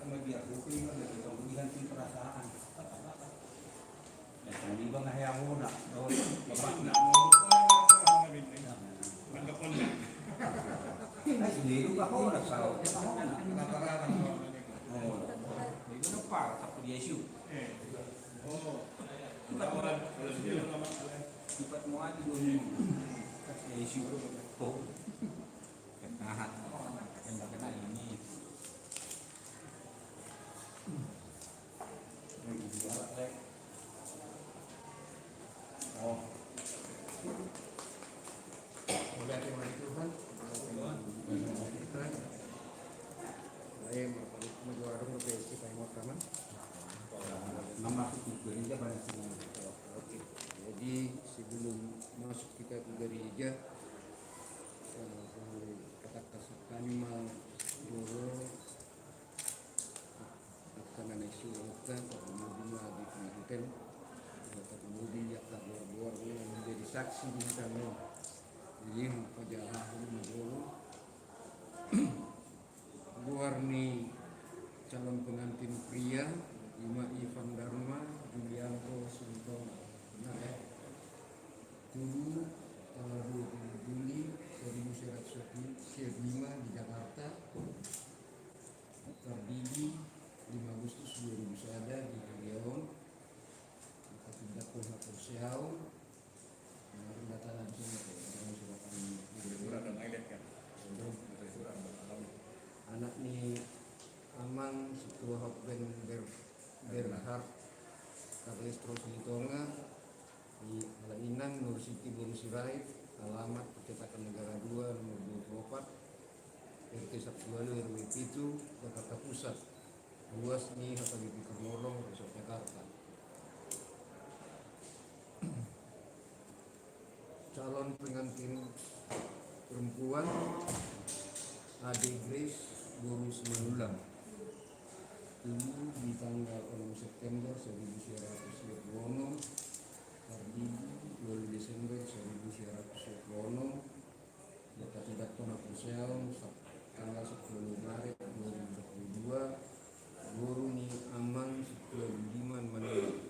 sama biar bukti kan dari kemudian perasaan. Ya tadi bang ayah mau nak, bapak nak mau sendiri juga kau nak tahu. Oh, itu nampak tak dia isu. Oh, cepat mau aja dulu. Kasih isu tuh. Kenahat yang kena ini. Oh, Oleh firman Tuhan, saya menjuarum profesi Pak Taman. nama gereja banyak. Oke. Jadi sebelum masuk kita ke gereja, kata kami mau dulu akan ada isu kita kemudian di pengantin, kemudian ya luar menjadi saksi di kami. Jadi perjalanan dulu luar nih calon pengantin pria Ima Ivan Dharma Julianto Suntono. Nah, dulu tanggal 20 Juli 1995 di Jakarta, terdiri 5 Agustus 2001 di Riau, tidak pun hapus siau, data di anak ni Amang Situa Hokben Berhard Karlistro Silitonga di Alainan Nur Siti Buru Sirait, alamat Percetakan Negara 2 nomor 24 RT Sabtualu RW 7 Jakarta Pusat, luas ni HKBP Kermorong Resort Jakarta. Calon pengantin perempuan Ade Grace Guru Simanulang, dulu di tanggal 6 September 1920, terdiri 2 Desember 1920, data tidak pernah persiapan tanggal 10 Maret 2022, Guru ni Amang Situa Budiman Manulang,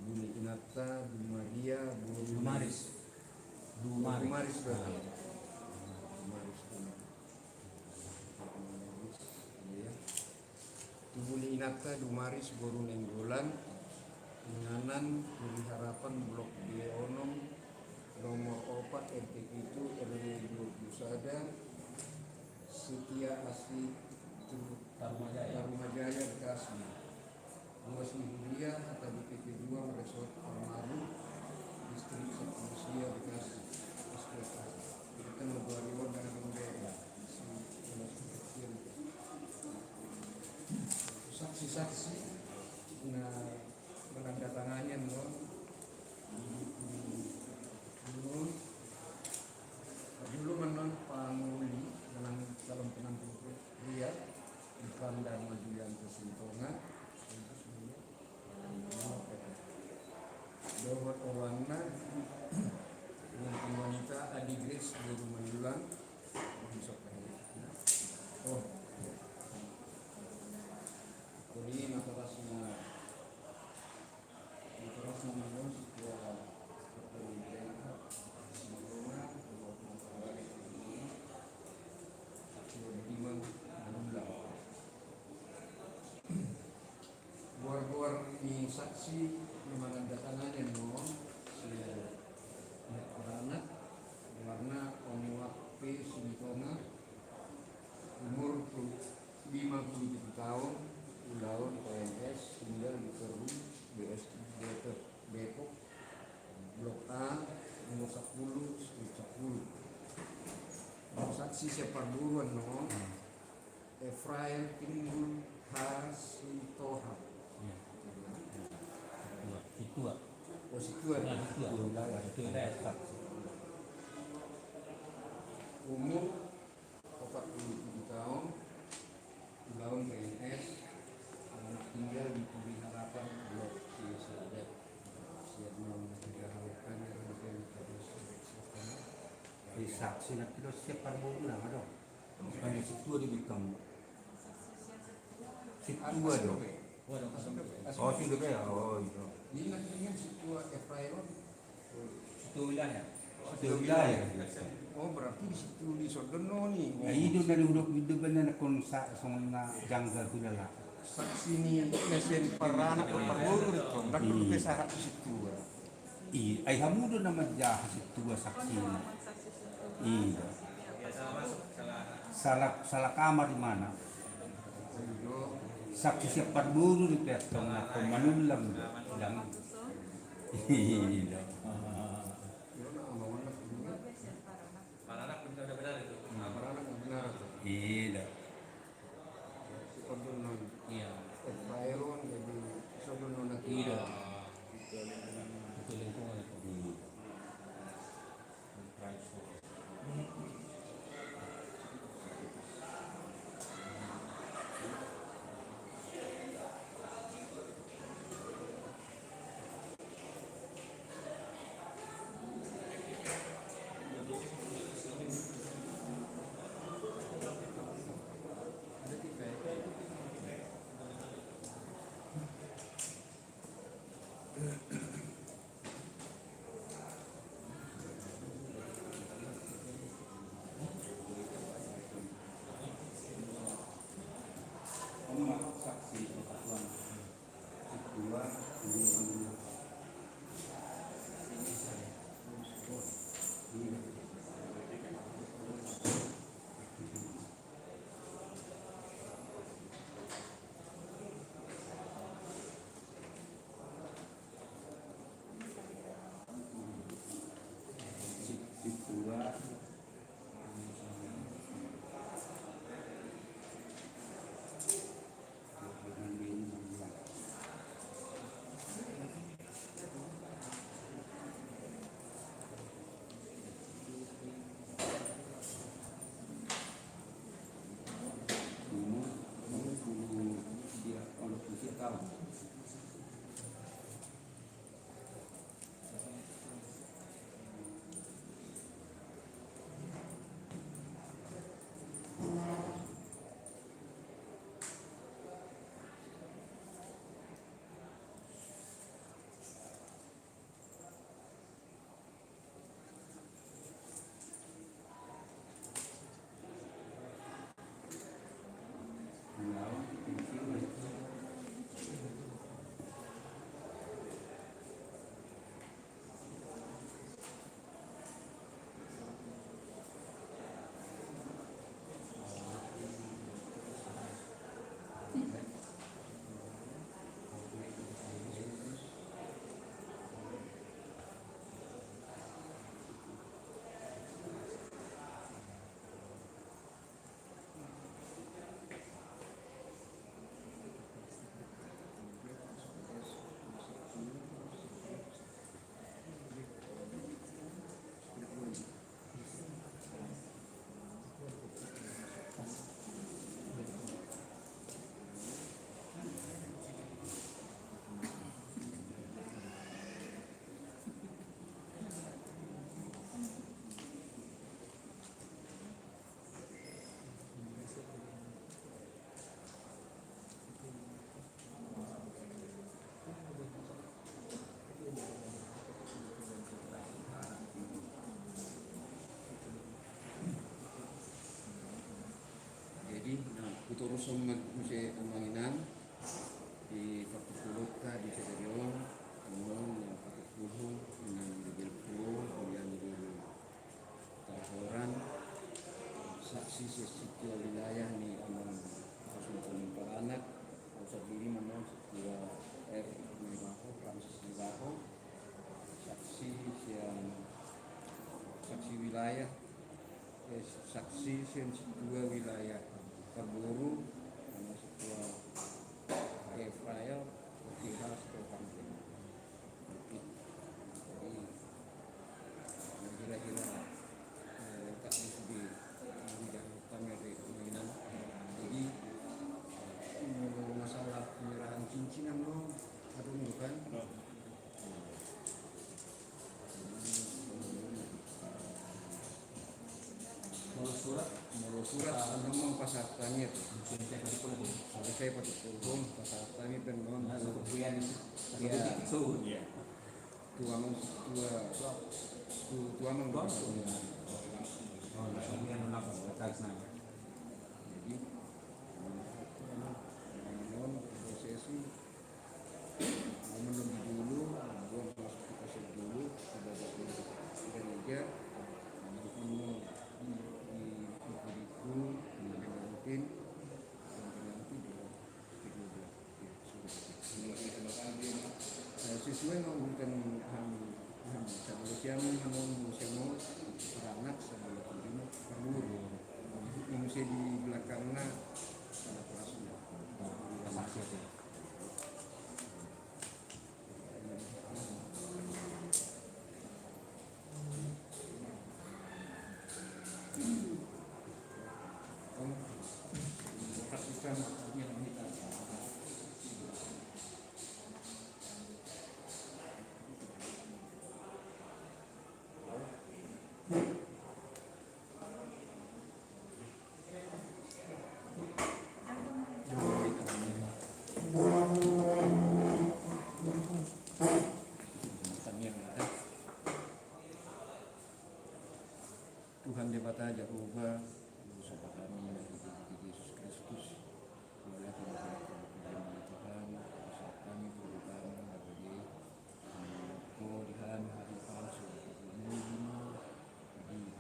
Buni Inata Dumaria Guru Dumaris berarti. Tubuli Inata Dumaris Boru Nenggolan, Nganan Puri Harapan Blok D Onom nomor 4 RT 7 RW 21 Setia Asli Tarumajaya Bekasi, luas Nihuria atau BP 2 Resort Almaru Distrik Sepusia Bekasi. Kita membuat dengan membeda saksi-saksi menandatangani dulu menon panguli dengan calon pengantin pria Ivan Dharma Julianto Sintonga Dohot Orangna dengan wanita Adi Grace Guru Manulang. Jadi masalahnya menurut sebuah kepolisian sebelumnya buar-buar di saksi menandatangannya non anak warna Omuak P. Sintonga umur 57 tahun, Ulaun PNS, tinggal di Peru BSD Depok, Blok A nomor 10 Street 10. Saksi Separduan non Efraim Timbul Hasitoha. Umur 47 tahun, Ulaun PNS, tinggal di Puri Harapan Blok C Selada. Siap mengerjakan Di saksi nak terus siap parbola ada. Banyak situ di bikam. Situa dong. Oh sudah ya. Oh iya. Ini dengan situa Efraim. Itu wilayah. Itu wilayah. Oh berarti di situ di Sodono nih. Nah hidup dari hidup benar kon sa sona janggal tu lah. Saksi ini mesin paranak perguru itu. Nak dulu besar di situ. Ay hamudo nama jahat situa saksi. Iya. Salah kamar di mana? Saksi siapa dulu di petong aku manulang dan iya. Paranak benar itu. Paranak benar. Iya. Sodono. Iya. Efraim jadi Sodono nanti. Iya. Itu lingkungan itu. Saksi persatuan situa ini situa Utusan Muse Pembangunan di Fakultas di Sederion, kemudian yang Fakultas dengan Legal Pro, kemudian Legal Tahoran, saksi sesitua wilayah di Amang Kasus Paranak, Pusat Diri Manon Setua R. Mibaho, Francis Mibaho, saksi yang saksi wilayah, saksi sensitua wilayah Kaburu, nama setua Efraim, Kira setua Kampung. Jadi kira-kira tak di bidang utama di Pembangunan. Jadi masalah penyerahan cincin no, aduh bukan. Kalau surat ngomong pasal tani itu. Selesai pada puluh pasal tani penon. Tuang jadi prosesi menunggu dulu, buang masuk ke dulu, sudah gereja, sesuai memberikan siang menunggu semua anak sebelum perlu mengungsi di belakangnya anak kelasnya. Tuhan Dewata Jehovah, bersama kami Yesus Kristus, boleh Tuhan, bersama kami Tuhan, bagi Tuhan hari palsu, di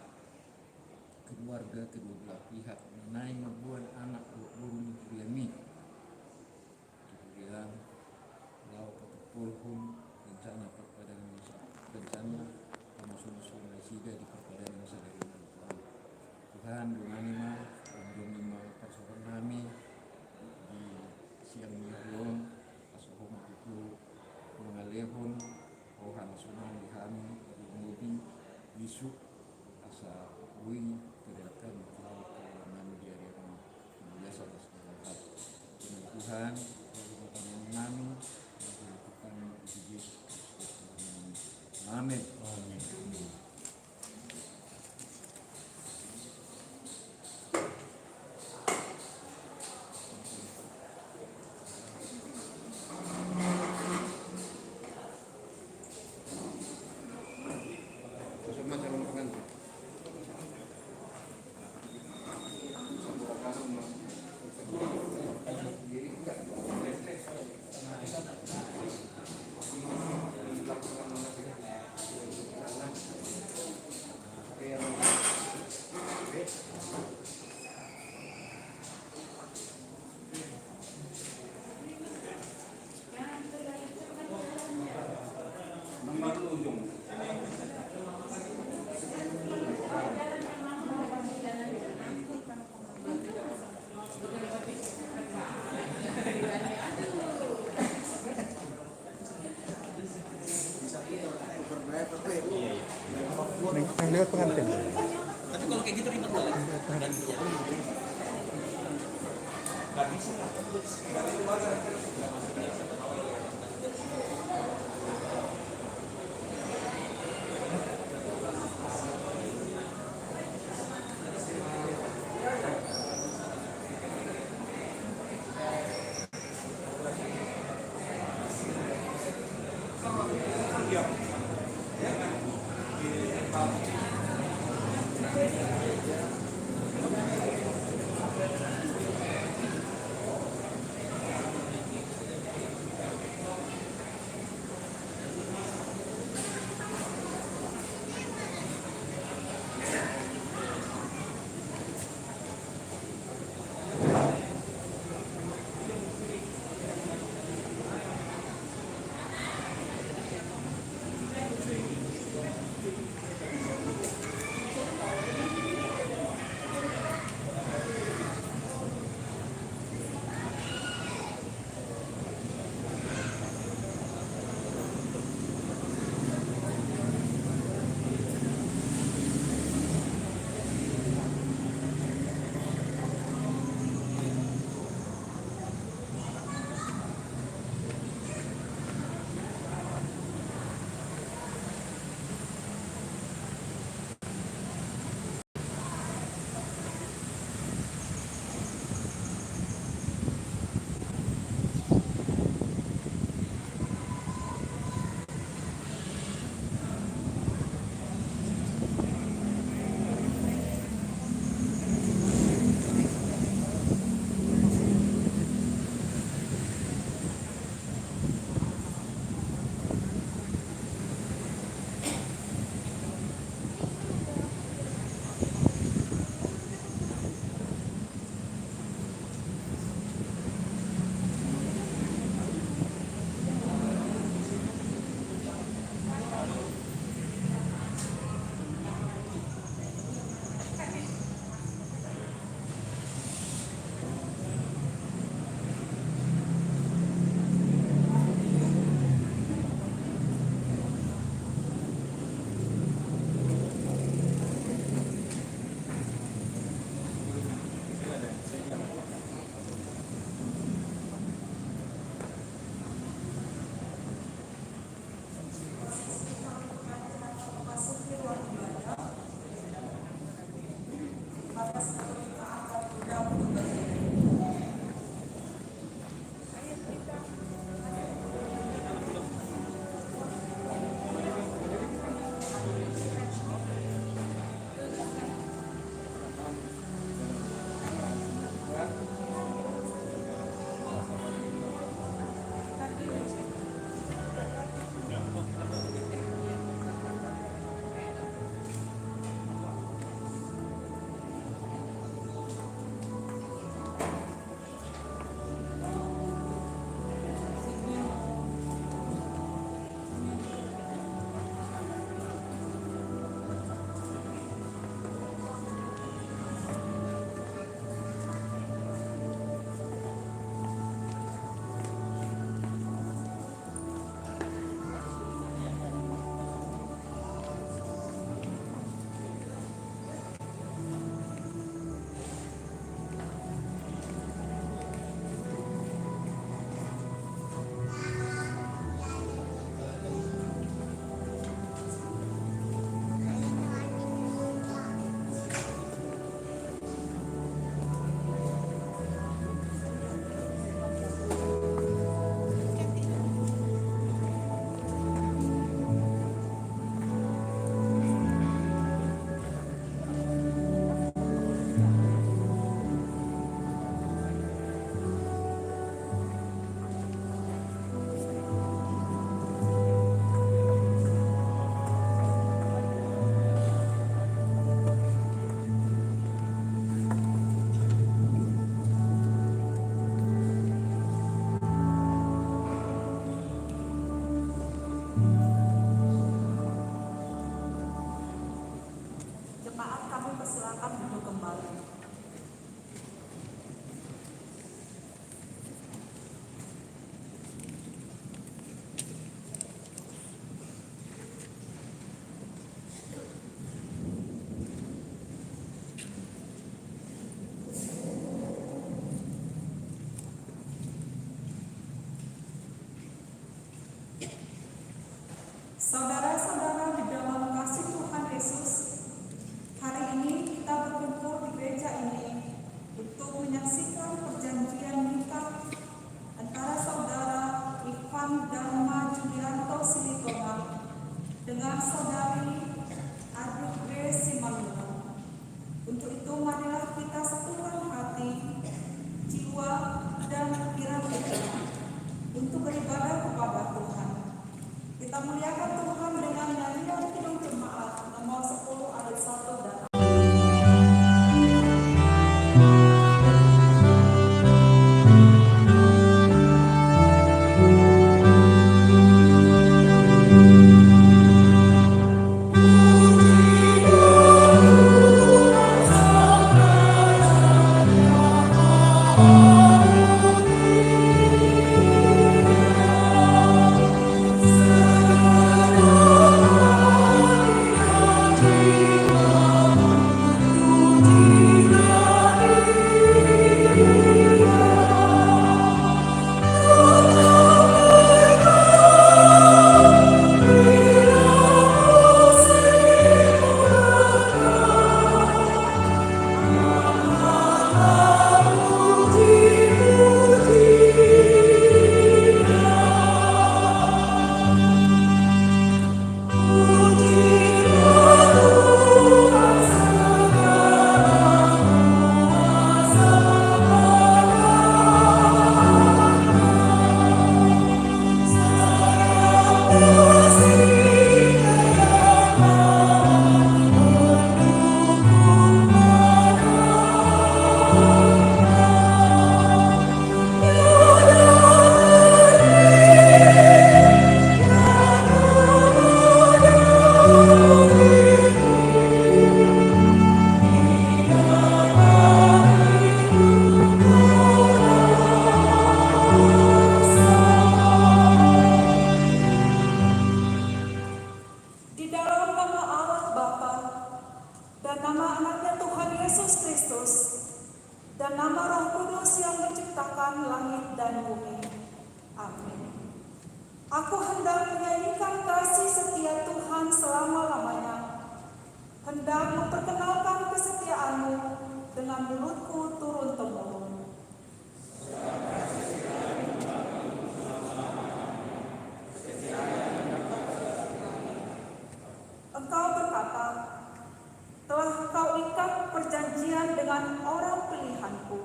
keluarga kedua belah pihak, naik membuat anak burung kami, kemudian laut pulhum rencana perpaduan bencana musuh-musuh Malaysia di perpaduan masa dari Tuhan dunganima persoalan kami di siang minggu pasohom itu mengalihun Tuhan sunang di kami di mobil isu asa ui tidakkan kelaman di area biasa bersekolah Tuhan kami melakukan Yesus amin. Yang lewat pengantin. Tapi kalau kayak gitu ribet banget. Gak bisa. Saudara-saudara di dalam kasih Tuhan Yesus, hari ini kita berkumpul di gereja ini untuk menyaksikan perjanjian nikah antara saudara Ivan Dharma Julianto Silitonga dengan saudari Adu Grace Simanunga. Untuk itu marilah kita satukan hati, jiwa, dan pikiran kita untuk beribadah kepada Tuhan. Kita muliakan Tuhan dengan nyanyian kidung jemaat nomor 10 ayat 1 dan Aku hendak menyanyikan kasih setia Tuhan selama-lamanya, hendak memperkenalkan kesetiaan-Mu dengan mulutku turun-temurun. Engkau berkata, telah kau ikat perjanjian dengan orang pilihanku.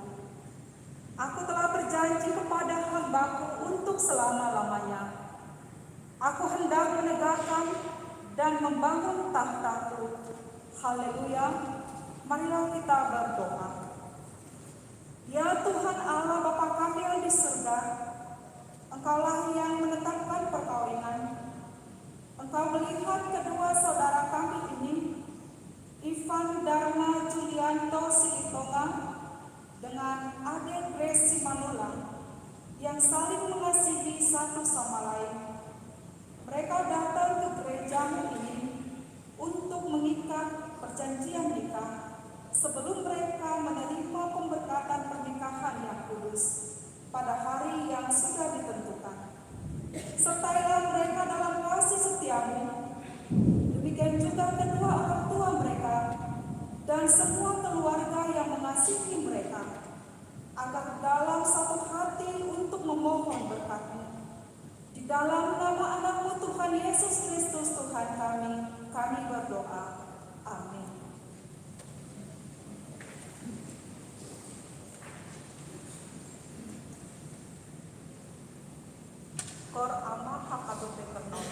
Aku telah berjanji kepada hambaku untuk selama-lamanya. Aku hendak menegakkan dan membangun tahtaku. Haleluya, marilah kita berdoa. Ya Tuhan Allah Bapa kami yang di surga, Engkaulah yang menetapkan perkawinan. Engkau melihat kedua saudara kami ini, Ivan Dharma Julianto Silitonga dengan adik Grace Simanula, yang saling mengasihi satu sama lain. Mereka datang ke gereja ini untuk mengikat perjanjian nikah sebelum mereka menerima pemberkatan pernikahan yang kudus pada hari yang sudah ditentukan. Sertailah mereka dalam kasih setiamu, demikian juga kedua orang tua mereka dan semua keluarga yang mengasihi mereka, agar dalam satu hati untuk memohon berkat-Mu. Di dalam nama anak-Mu Tuhan Yesus Kristus Tuhan kami berdoa. Amin. Kor ama hakadote kenal.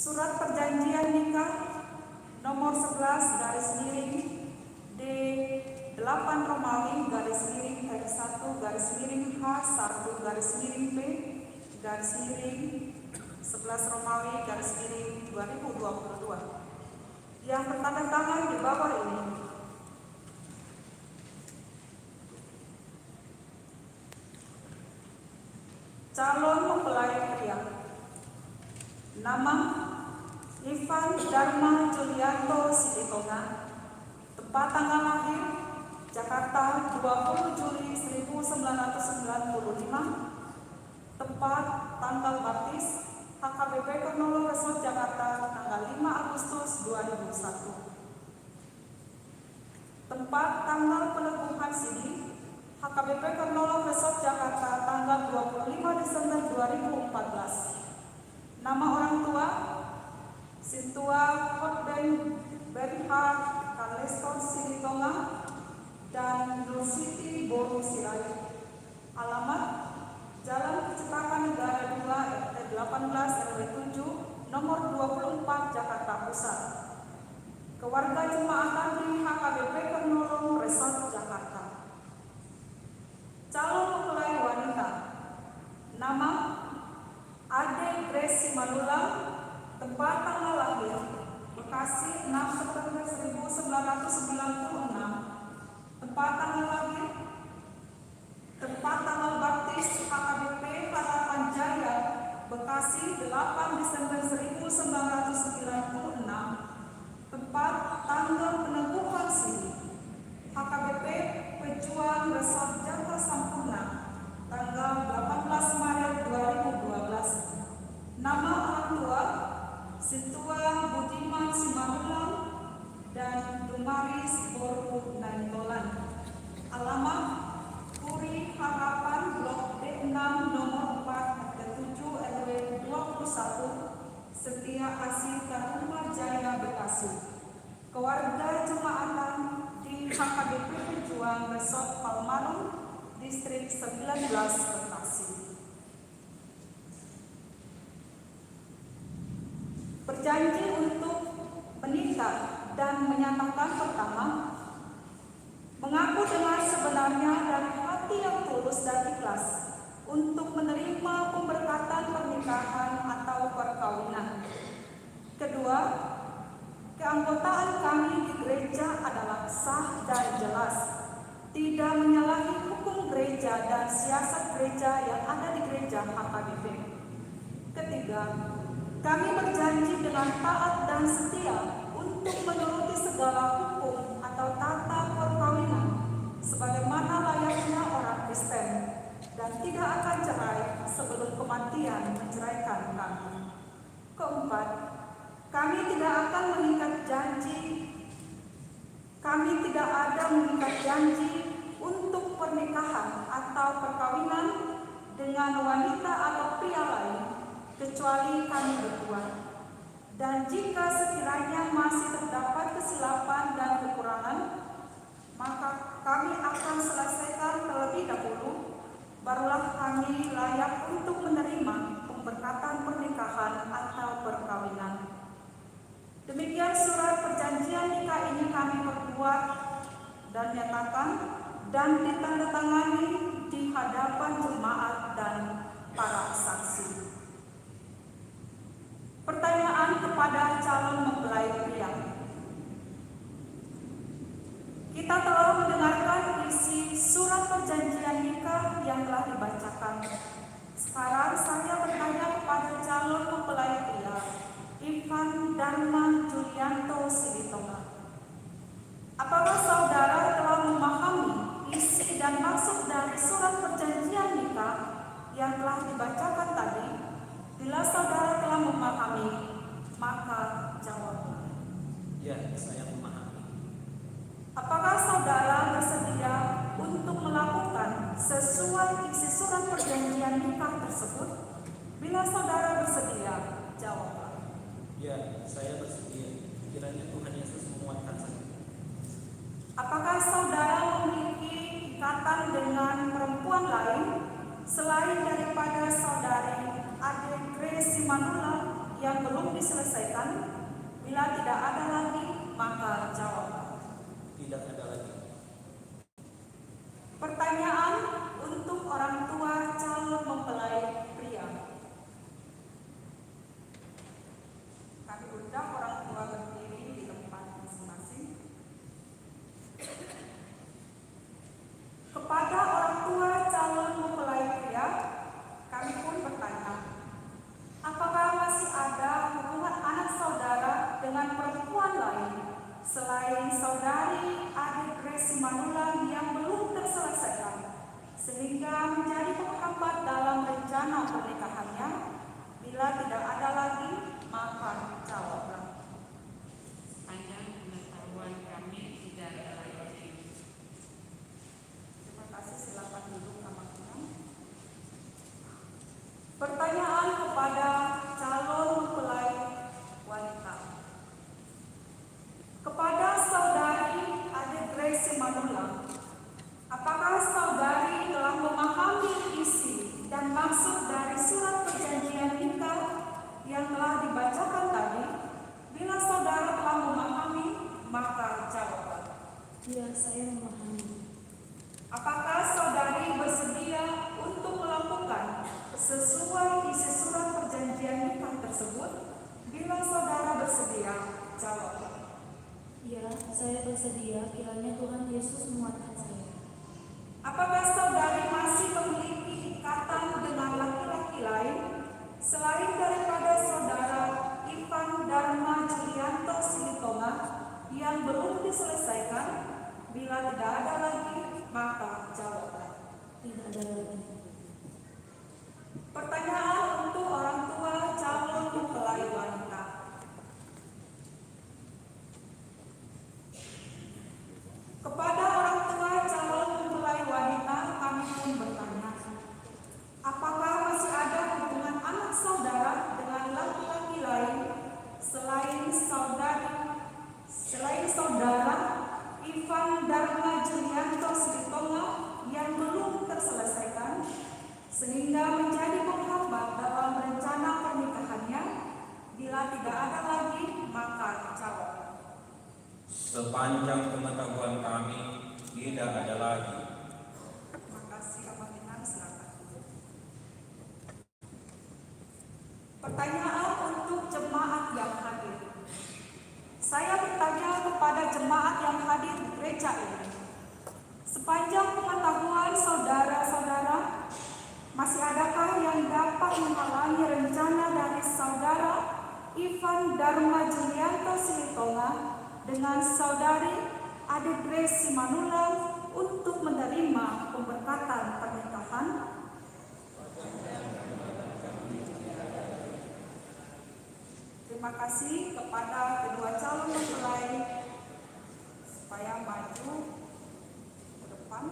Surat perjanjian nikah nomor 11 garis miring D8 Romawi garis miring R1 garis miring H1 garis miring P garis miring 11 Romawi garis miring 2022 yang bertanda tangan di bawah ini. Calon mempelai pria. Nama Ivan Dharma Julianto Siditonga. Tempat tanggal lahir Jakarta 20 Juli 1995. Tempat tanggal baptis HKBP Kornolo Resort Jakarta tanggal 5 Agustus 2001. Tempat tanggal pelebuhan sidi HKBP Kornolo Resort Jakarta tanggal 25 Desember 2014. Nama orang tua Sintua Hotben Bernhard Carleston Siditonga dan Nur Siti Boru Sirait. Alamat Jalan Kecetakan Negara 2 RT 18 RW 7 nomor 24 Jakarta Pusat. Keluarga jemaatan di HKBP Kornolo Resort Jakarta. Calon mempelai wanita. Nama Ade Grace Simalulang. Tempat tanggal lahir Bekasi 6 September 1996. Tempat tanggal lahir tempat tanggal baptis HKBP Harapan Jaya Bekasi 8 Desember 1996. Tempat tanggal peneguhan sini HKBP Pejuang Resort Jaka Sampurna tanggal 18 Maret 2012. Nama orang tua Sintua Budiman Simalulang dan Dumari Siboru Nainggolan. Alamat Puri Harapan Blok D6 nomor 4 RT 7 RW 21 Setia Asih Taruma Jaya Bekasi. Keluarga jemaatan di HKBP Pejuang Resort Palmarum Distrik 19 Bekasi. Berjanji untuk menikah dan menyatakan pertama, mengaku dengan sebenarnya dari hati yang tulus dan ikhlas untuk menerima pemberkatan pernikahan atau perkawinan. Kedua, keanggotaan kami di gereja adalah sah dan jelas, tidak menyalahi hukum gereja dan siasat gereja yang ada di gereja HKBP. Ketiga, kami berjanji dengan taat dan setia untuk menuruti segala hukum atau tata perkawinan sebagaimana layaknya orang Kristen dan tidak akan cerai sebelum kematian menceraikan kami. Keempat, kami tidak akan mengikat janji. Kami tidak ada mengikat janji untuk pernikahan atau perkawinan dengan wanita atau pria lain kecuali kami berdua. Dan jika sekiranya masih terdapat kesilapan dan kekurangan, maka kami akan selesaikan terlebih dahulu, barulah kami layak untuk menerima pemberkatan pernikahan atau perkawinan. Demikian surat perjanjian nikah ini kami perbuat dan nyatakan dan ditandatangani di hadapan jemaat dan para saksi. Pertanyaan kepada calon mempelai pria. Kita telah mendengarkan isi surat perjanjian nikah yang telah dibacakan. Sekarang saya bertanya kepada calon mempelai pria, Ivan Dharma Julianto Siditonga. Apakah saudara telah memahami isi dan maksud dari surat perjanjian nikah yang telah dibacakan tadi? Bila saudara telah memahami, maka jawablah. Ya, saya memahami. Apakah saudara bersedia untuk melakukan sesuai isi surat perjanjian nikah tersebut? Bila saudara bersedia, jawablah. Ya, saya bersedia. Kiranya Tuhan Yesus menguatkan saya. Apakah saudara memiliki ikatan dengan perempuan lain selain daripada saudari Ade Grace Simalulang yang belum diselesaikan? Bila tidak ada lagi, maka jawablah. Tidak ada lagi. Pertanyaan untuk orang tua calon mempelai pria. Kami undang orang tua berdiri di tempat masing-masing. Kepada orang tua calon mempelai pria, kami pun bertanya, apakah masih ada hubungan anak saudara dengan perempuan lain selain saudari adik Grace Simanula yang belum terselesaikan, sehingga menjadi penghambat dalam rencana pernikahannya? Bila tidak ada lagi, maka jawablah. Sepanjang pengetahuan kami tidak ada lagi. Terima kasih, silakan duduk sama-sama. Pertanyaan kepada calon mempelai wanita. Kepada saudari adik Grace Simanula, apakah saudari telah memahami isi dan maksud dari surat perjanjian nikah yang telah dibacakan tadi? Bila saudara telah memahami, maka jawablah. Ya, saya memahami. Apakah saudari bersedia untuk melakukan sesuai isi surat perjanjian nikah tersebut? Bila saudara bersedia, jawablah. Ya, saya bersedia kiranya Tuhan Yesus menguatkan saya. Apakah saudari masih memiliki ikatan dengan laki-laki lain selain daripada saudara Ivan Dharma Julianto Silitonga yang belum diselesaikan? Bila tidak ada lagi, maka jawablah. Tidak ada lagi. Pertanyaan untuk orang tua calon mempelai wanita. Kepada orang tua calon mempelai wanita, kami pun bertanya, apakah masih ada hubungan anak saudara dengan laki-laki lain selain saudara Ivan Dharma Julianto Silitonga yang belum terselesaikan, sehingga menjadi penghambat dalam rencana pernikahannya? Bila tidak ada lagi, maka jawab. Sepanjang pengetahuan kami tidak ada lagi. Terima kasih, Aminah, silakan. Pertanyaan untuk jemaat yang hadir. Saya bertanya kepada jemaat yang hadir di gereja ini. Sepanjang pengetahuan saudara-saudara, masih adakah yang dapat menghalangi rencana dari saudara Ivan Dharma Julianto Silitonga dengan saudari adik Grace Simanula untuk menerima pemberkatan pernikahan? Terima kasih kepada kedua calon mempelai supaya maju ke depan.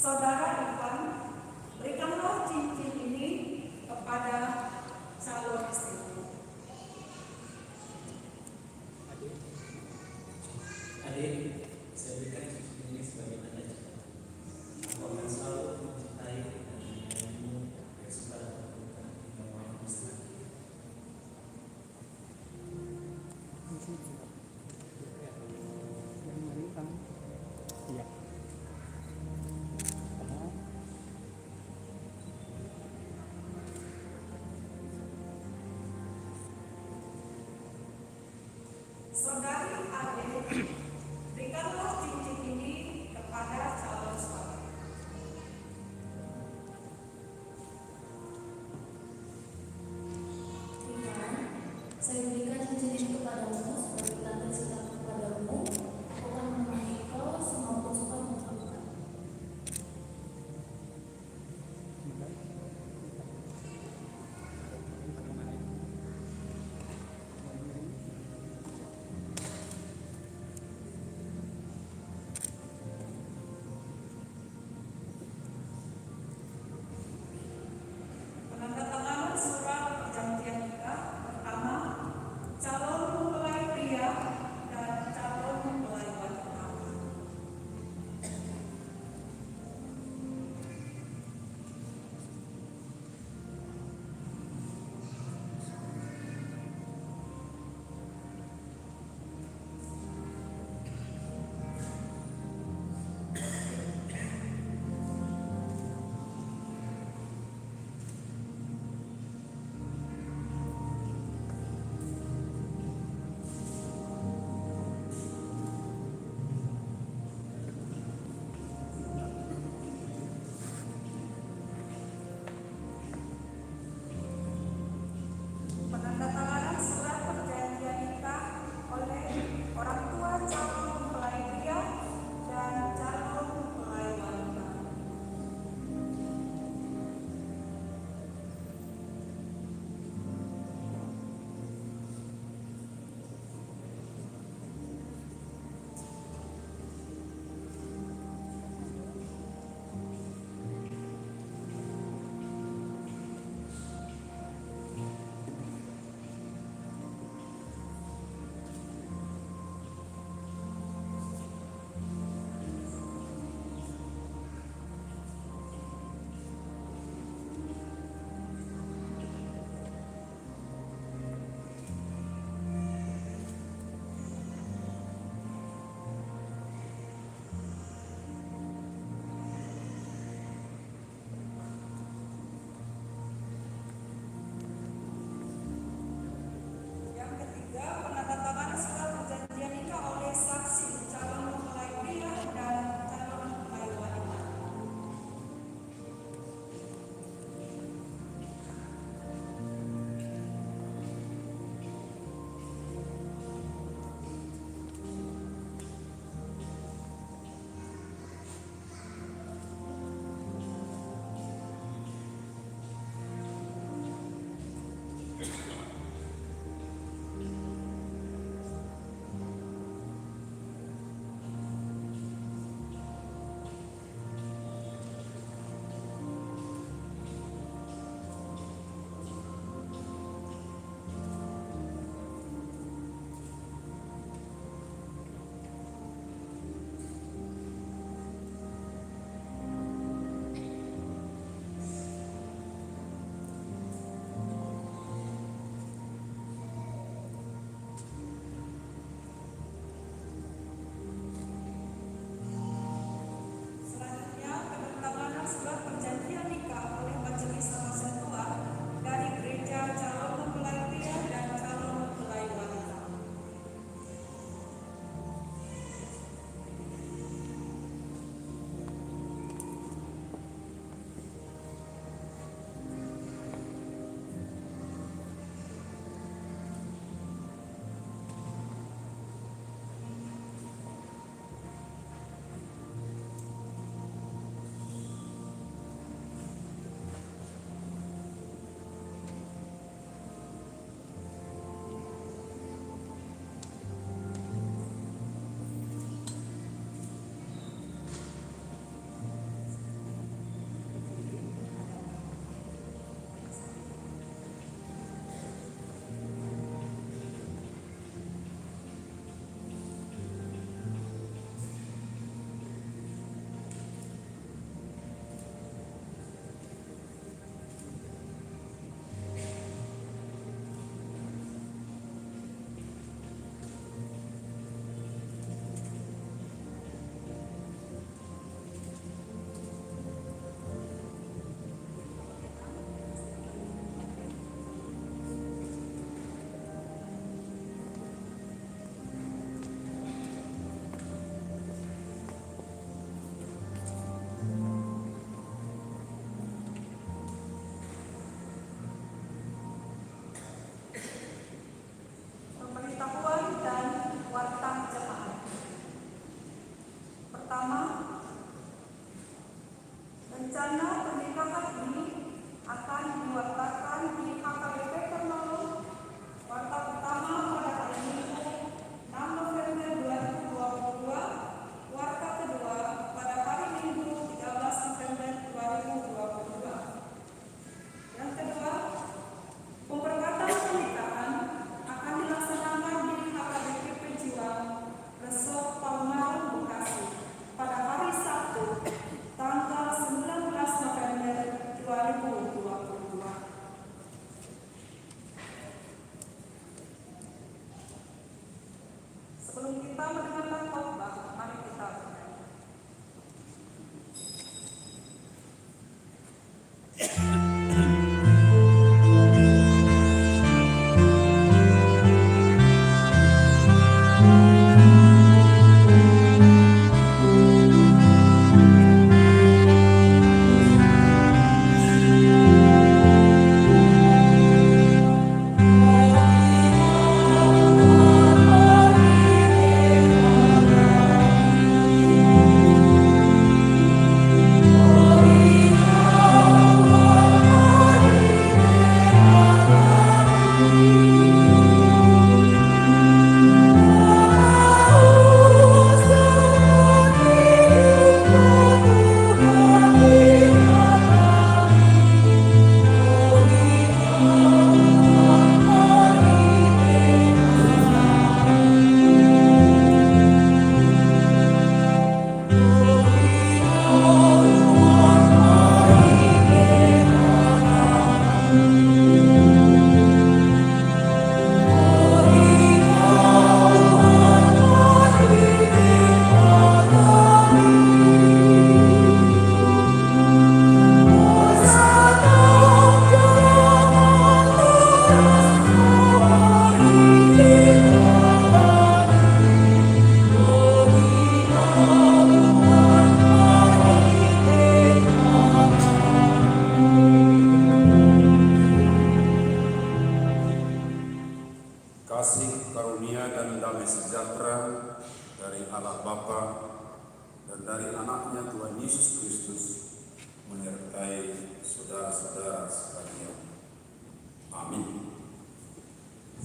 Saudara Ivan, berikanlah cincin ini kepada calon istri. Adik, saya berikan cincin ini sebagai tanda cinta. Aku akan selalu mencintai dan menyayangimu dan segala perbuatan yang mau mesra. Iya. Saudari adik, berikanlah cincin ini kepada calon suami. Tuhan, saya berikan cincin ini kepadamu sebagai tanda cintaku kepadamu. Aku akan menemani kau semampu kau mampukan.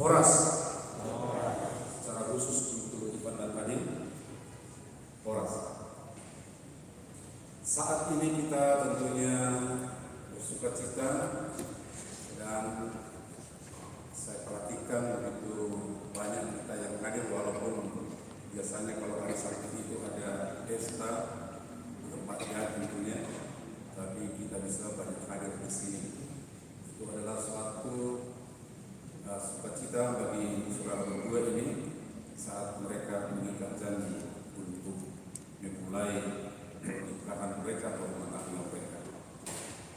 Horas. Secara khusus untuk Ivan dan Adin, Horas. Saat ini kita tentunya bersuka cita dan saya perhatikan begitu banyak kita yang hadir, walaupun biasanya kalau hari Sabtu itu ada pesta tempatnya tentunya, tapi kita bisa banyak hadir di sini. Itu adalah suatu sukacita bagi saudara berdua ini saat mereka mengikat janji untuk memulai pernikahan mereka atau rumah tangga mereka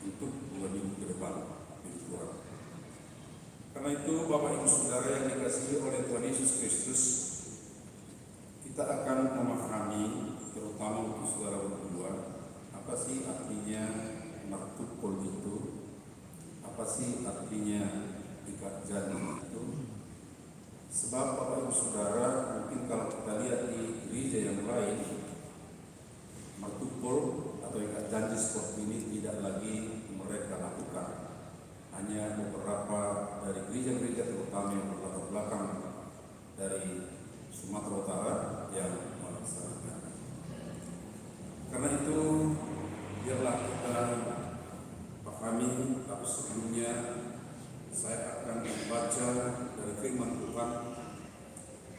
untuk 2 minggu ke depan lebih kurang. Karena itu Bapak Ibu Saudara yang dikasihi oleh Tuhan Yesus Kristus, kita akan memahami terutama untuk saudara berdua apa sih artinya martupol itu, apa sih artinya ikat janji itu. Sebab Bapak Ibu Saudara, mungkin kalau kita lihat di gereja yang lain, martupol atau ikat janji seperti ini tidak lagi mereka lakukan. Hanya beberapa dari gereja-gereja terutama yang berlatar belakang dari Sumatera Utara yang melaksanakan. Karena itu biarlah kita pahami, tapi sebelumnya saya akan membaca dari firman Tuhan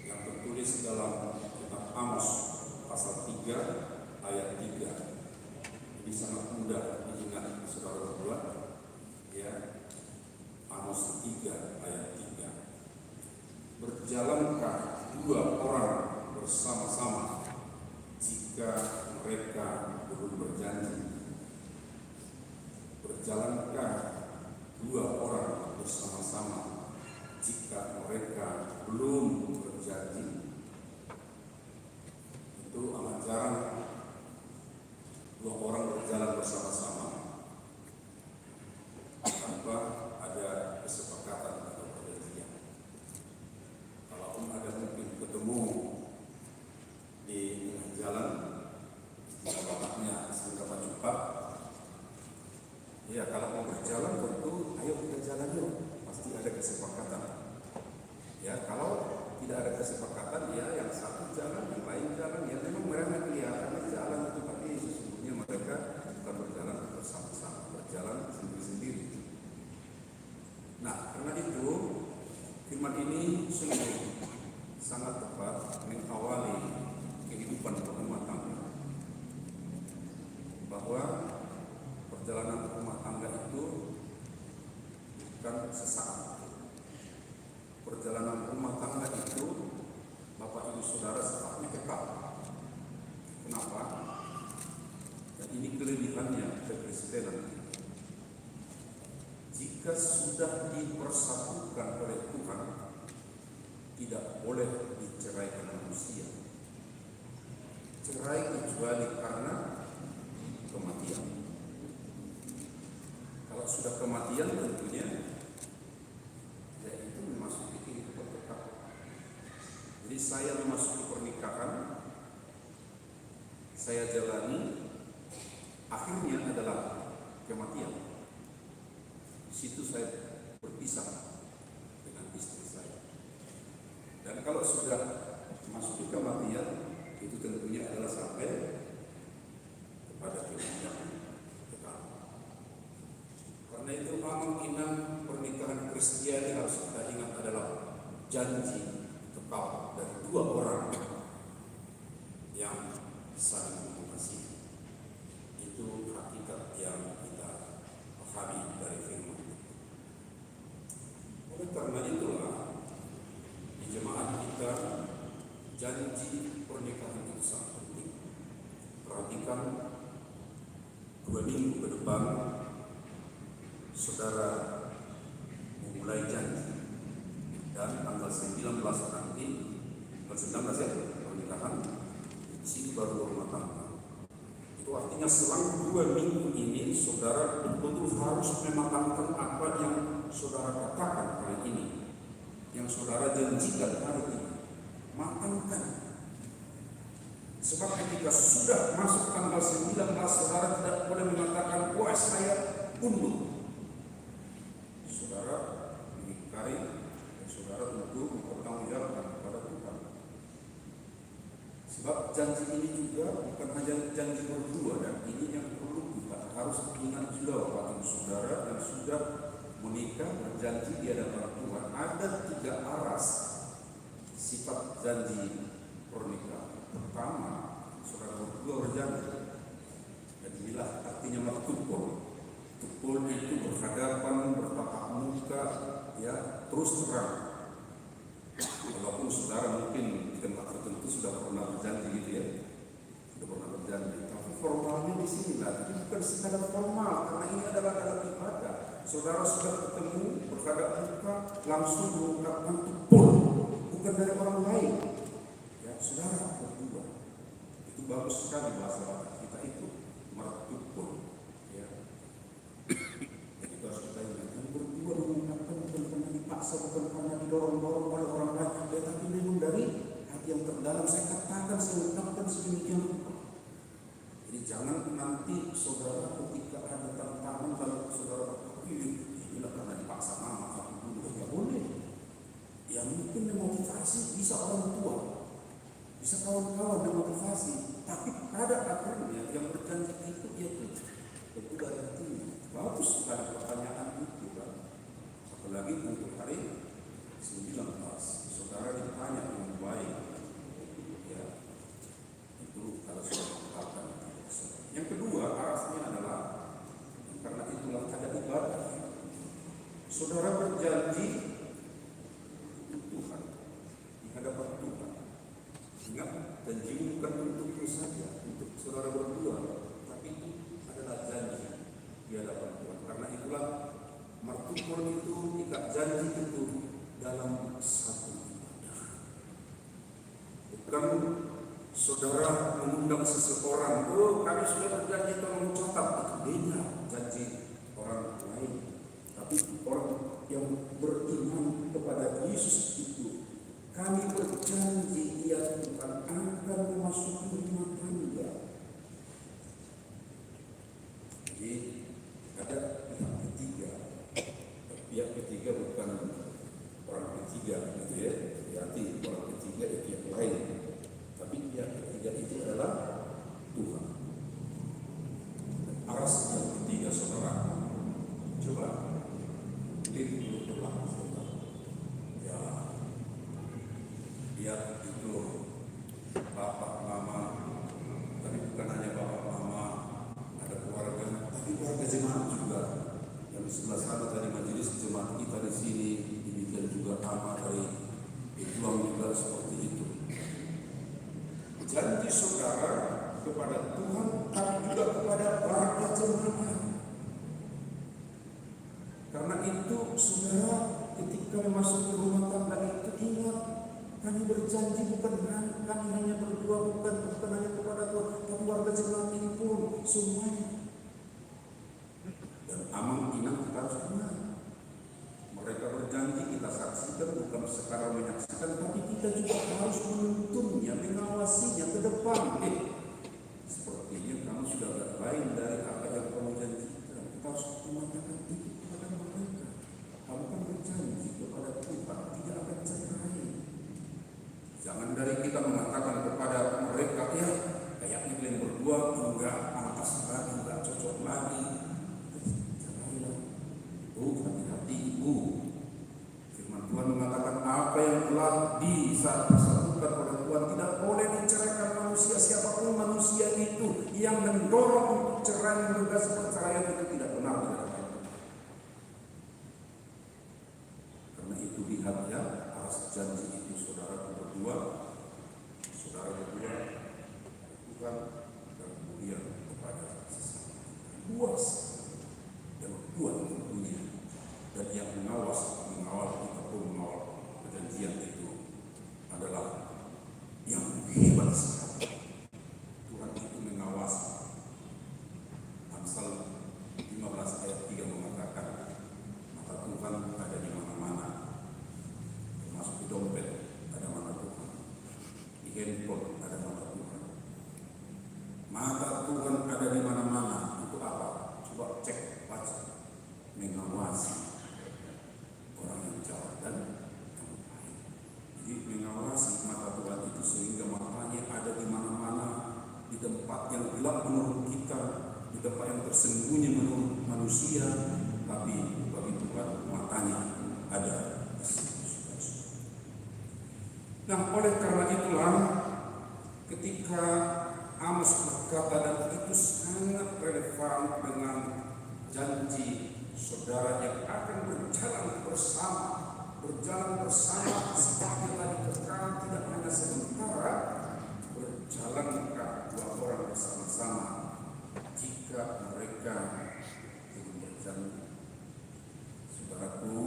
yang tertulis dalam kitab Amos pasal 3 ayat 3. Ini sangat mudah diingat saudara berdua, ya. Amos 3 ayat 3. Berjalankah 2 orang bersama-sama jika mereka belum berjanji? Berjalankah 2 orang bersama-sama jika mereka belum berjanji? Itu amat jarang 2 orang berjalan bersama-sama tanpa ada kesepakatan atau perjanjian. Kalaupun ada mungkin ketemu di tengah jalan, bapaknya sangka jumpa, ya kalau mau berjalan tentu ayo kita jalan yuk, pasti ada kesepakatan. Ya kalau tidak ada kesepakatan, ya yang satu jalan, yang lain jalan, ya memang mereka kelihatan jalan itu, tapi sesungguhnya mereka bukan berjalan bersama-sama, berjalan sendiri-sendiri. Nah, karena itu firman ini sungguh sangat tepat mengawali kehidupan rumah tangga, bahwa perjalanan rumah tangga itu bukan sesaat. Perjalanan rumah tangga itu, Bapak Ibu Saudara, sifatnya kekal. Kenapa? Dan ini kelebihannya kekristenan. Jika sudah dipersatukan oleh Tuhan, tidak boleh diceraikan manusia. Cerai kecuali karena kematian. Kalau sudah kematian tentunya ya itu memasuki kehidupan kekal. Jadi saya memasuki pernikahan, saya jalani, akhirnya adalah kematian. Di situ saya berpisah dengan istri saya. Dan kalau sudah masuk kematian, itu tentunya adalah sampai kepada kehidupan kekal. Karena itu kemungkinan pernikahan Kristiani harus kita ingat adalah janji kekal dari 2 orang yang saling mengasihi. Itu hakikat yang kita pahami dari firman. Oleh karena itulah di jemaat kita janji pernikahan itu sangat penting. Perhatikan 2 minggu ke depan saudara memulai janji, dan tanggal 19 nanti, tanggal 19 ya pernikahan, di sini baru rumah tangga. Itu artinya selang 2 minggu ini saudara betul-betul harus mematangkan apa yang saudara katakan hari ini, yang saudara janjikan hari ini. Matangkan. Sebab ketika sudah masuk tanggal 19, saudara tidak boleh mengatakan, wah saya undur. Saudara mengingkari dan saudara janji ini juga bukan hanya janji berdua, dan ini yang perlu kita harus ingat juga bagi saudara yang sudah menikah berjanji di hadapan Tuhan. Ada 3 aras sifat janji pernikahan. Pertama, saudara berdua berjanji, dan inilah artinya martupol. Tupol itu berhadapan, bertatap muka, ya, terus terang. Walaupun saudara mungkin di tempat tertentu sudah pernah berjanji gitu ya, sudah pernah berjanji, tapi formalnya di sini lah, tapi bukan sekadar formal, karena ini adalah dalam ibadah. Saudara sudah ketemu, berhadap muka, langsung mengungkapkan tupol, bukan dari orang lain. Ya, saudara berdua, itu bagus sekali bahasa kita itu martupol. Ya, jadi harus kita ingat, yang berdua mengungkapkan bukan karena dipaksa, bukan karena didorong-dorong oleh orang lain, tetapi memang dari hati yang terdalam. Saya katakan, saya ungkapkan sedemikian rupa. Jadi jangan nanti saudara ketika ada tantangan lalu saudara inilah karena dipaksa mama aku dulu, nggak boleh. Ya mungkin memotivasi bisa orang tua, bisa kawan-kawan memotivasi, tapi pada akhirnya yang berjanji itu yaitu dari hatinya. Bagus sekali pertanyaan itu kan. Apalagi untuk hari 19, saudara ditanya dengan baik, ya itu kalau sudah mengatakan. Yang kedua arasnya adalah karena itulah ada ibadah. Saudara berjanji untuk Tuhan, di hadapan Tuhan. Ingat, janji bukan untukmu saja, untuk saudara berdua, tapi itu adalah janji di hadapan Tuhan. Karena itulah martupol itu, ikat janji itu dalam satu ibadah. Bukan saudara mengundang seseorang, oh kami sudah berjanji tolong catat, itu beda janji orang lain. Tapi orang yang beriman kepada Yesus itu, kami berjanji dia Tuhan akan memasuki rumah tangga. Jadi ada pihak ketiga. Pihak ketiga bukan orang ketiga gitu ya. Berarti orang ketiga itu yang lain. Tapi pihak ketiga itu adalah Tuhan. Aras yang ketiga saudara. Coba lihat dulu ke belakang saudara. Ya, lihat itu bapak mama. Tapi bukan hanya bapak mama, ada keluarga, tapi keluarga jemaat juga. Yang di sebelah sana tadi majelis jemaat kita di sini, demikian juga nama dari Islam juga seperti itu. Janji saudara kepada Tuhan, tapi juga kepada para jemaat. Karena itu saudara ketika memasuki rumah tangga itu ingat, kami berjanji bukan kami hanya berdua, bukan hanya kepada Tuhan, tapi warga jemaat ini pun semuanya. Dan amang inang kita harus ingat, mereka berjanji, kita saksikan, bukan sekadar menyaksikan, tapi kita juga harus menuntunnya, mengawasinya ke depan. Sepertinya kamu sudah agak lain dari apa yang kamu janjikan. Kita harus mengatakan itu kepada mereka. Kamu kan berjanji kepada Tuhan tidak akan cerai. Jangan dari kita mengatakan kepada mereka, ya kayaknya kalian berdua enggak pantas lagi, enggak cocok lagi. Cerailah. Oh, hati-hati ibu. Firman Tuhan mengatakan apa yang telah disatukan oleh Tuhan tidak boleh diceraikan manusia. Siapapun manusia itu yang mendorong untuk cerai, menugas perceraian itu tidak benar. Karena itu lihat ya, aras janji itu saudara berdua Tuhan dan kemudian kepada sesama. Luas dan Tuhan tentunya, dan yang mengawal kita pun mengawal perjanjian itu adalah yang hebat sekali. Tuhan itu mengawasi. Amsal 15 ayat 3 mengatakan, mata Tuhan ada di mana-mana, termasuk di dompet ada mata Tuhan, di handphone ada mata Tuhan. Mata Tuhan ada di mana-mana. Untuk apa? Coba cek, baca. Mengawasi orang yang jahat dan yang baik. Jadi mengawasi mata Tuhan itu sehingga matanya ada di mana-mana. yang akan berjalan bersama seperti tadi kekal, tidak hanya sementara. Berjalankah dua orang bersama-sama jika mereka ingin berjanji? Saudaraku,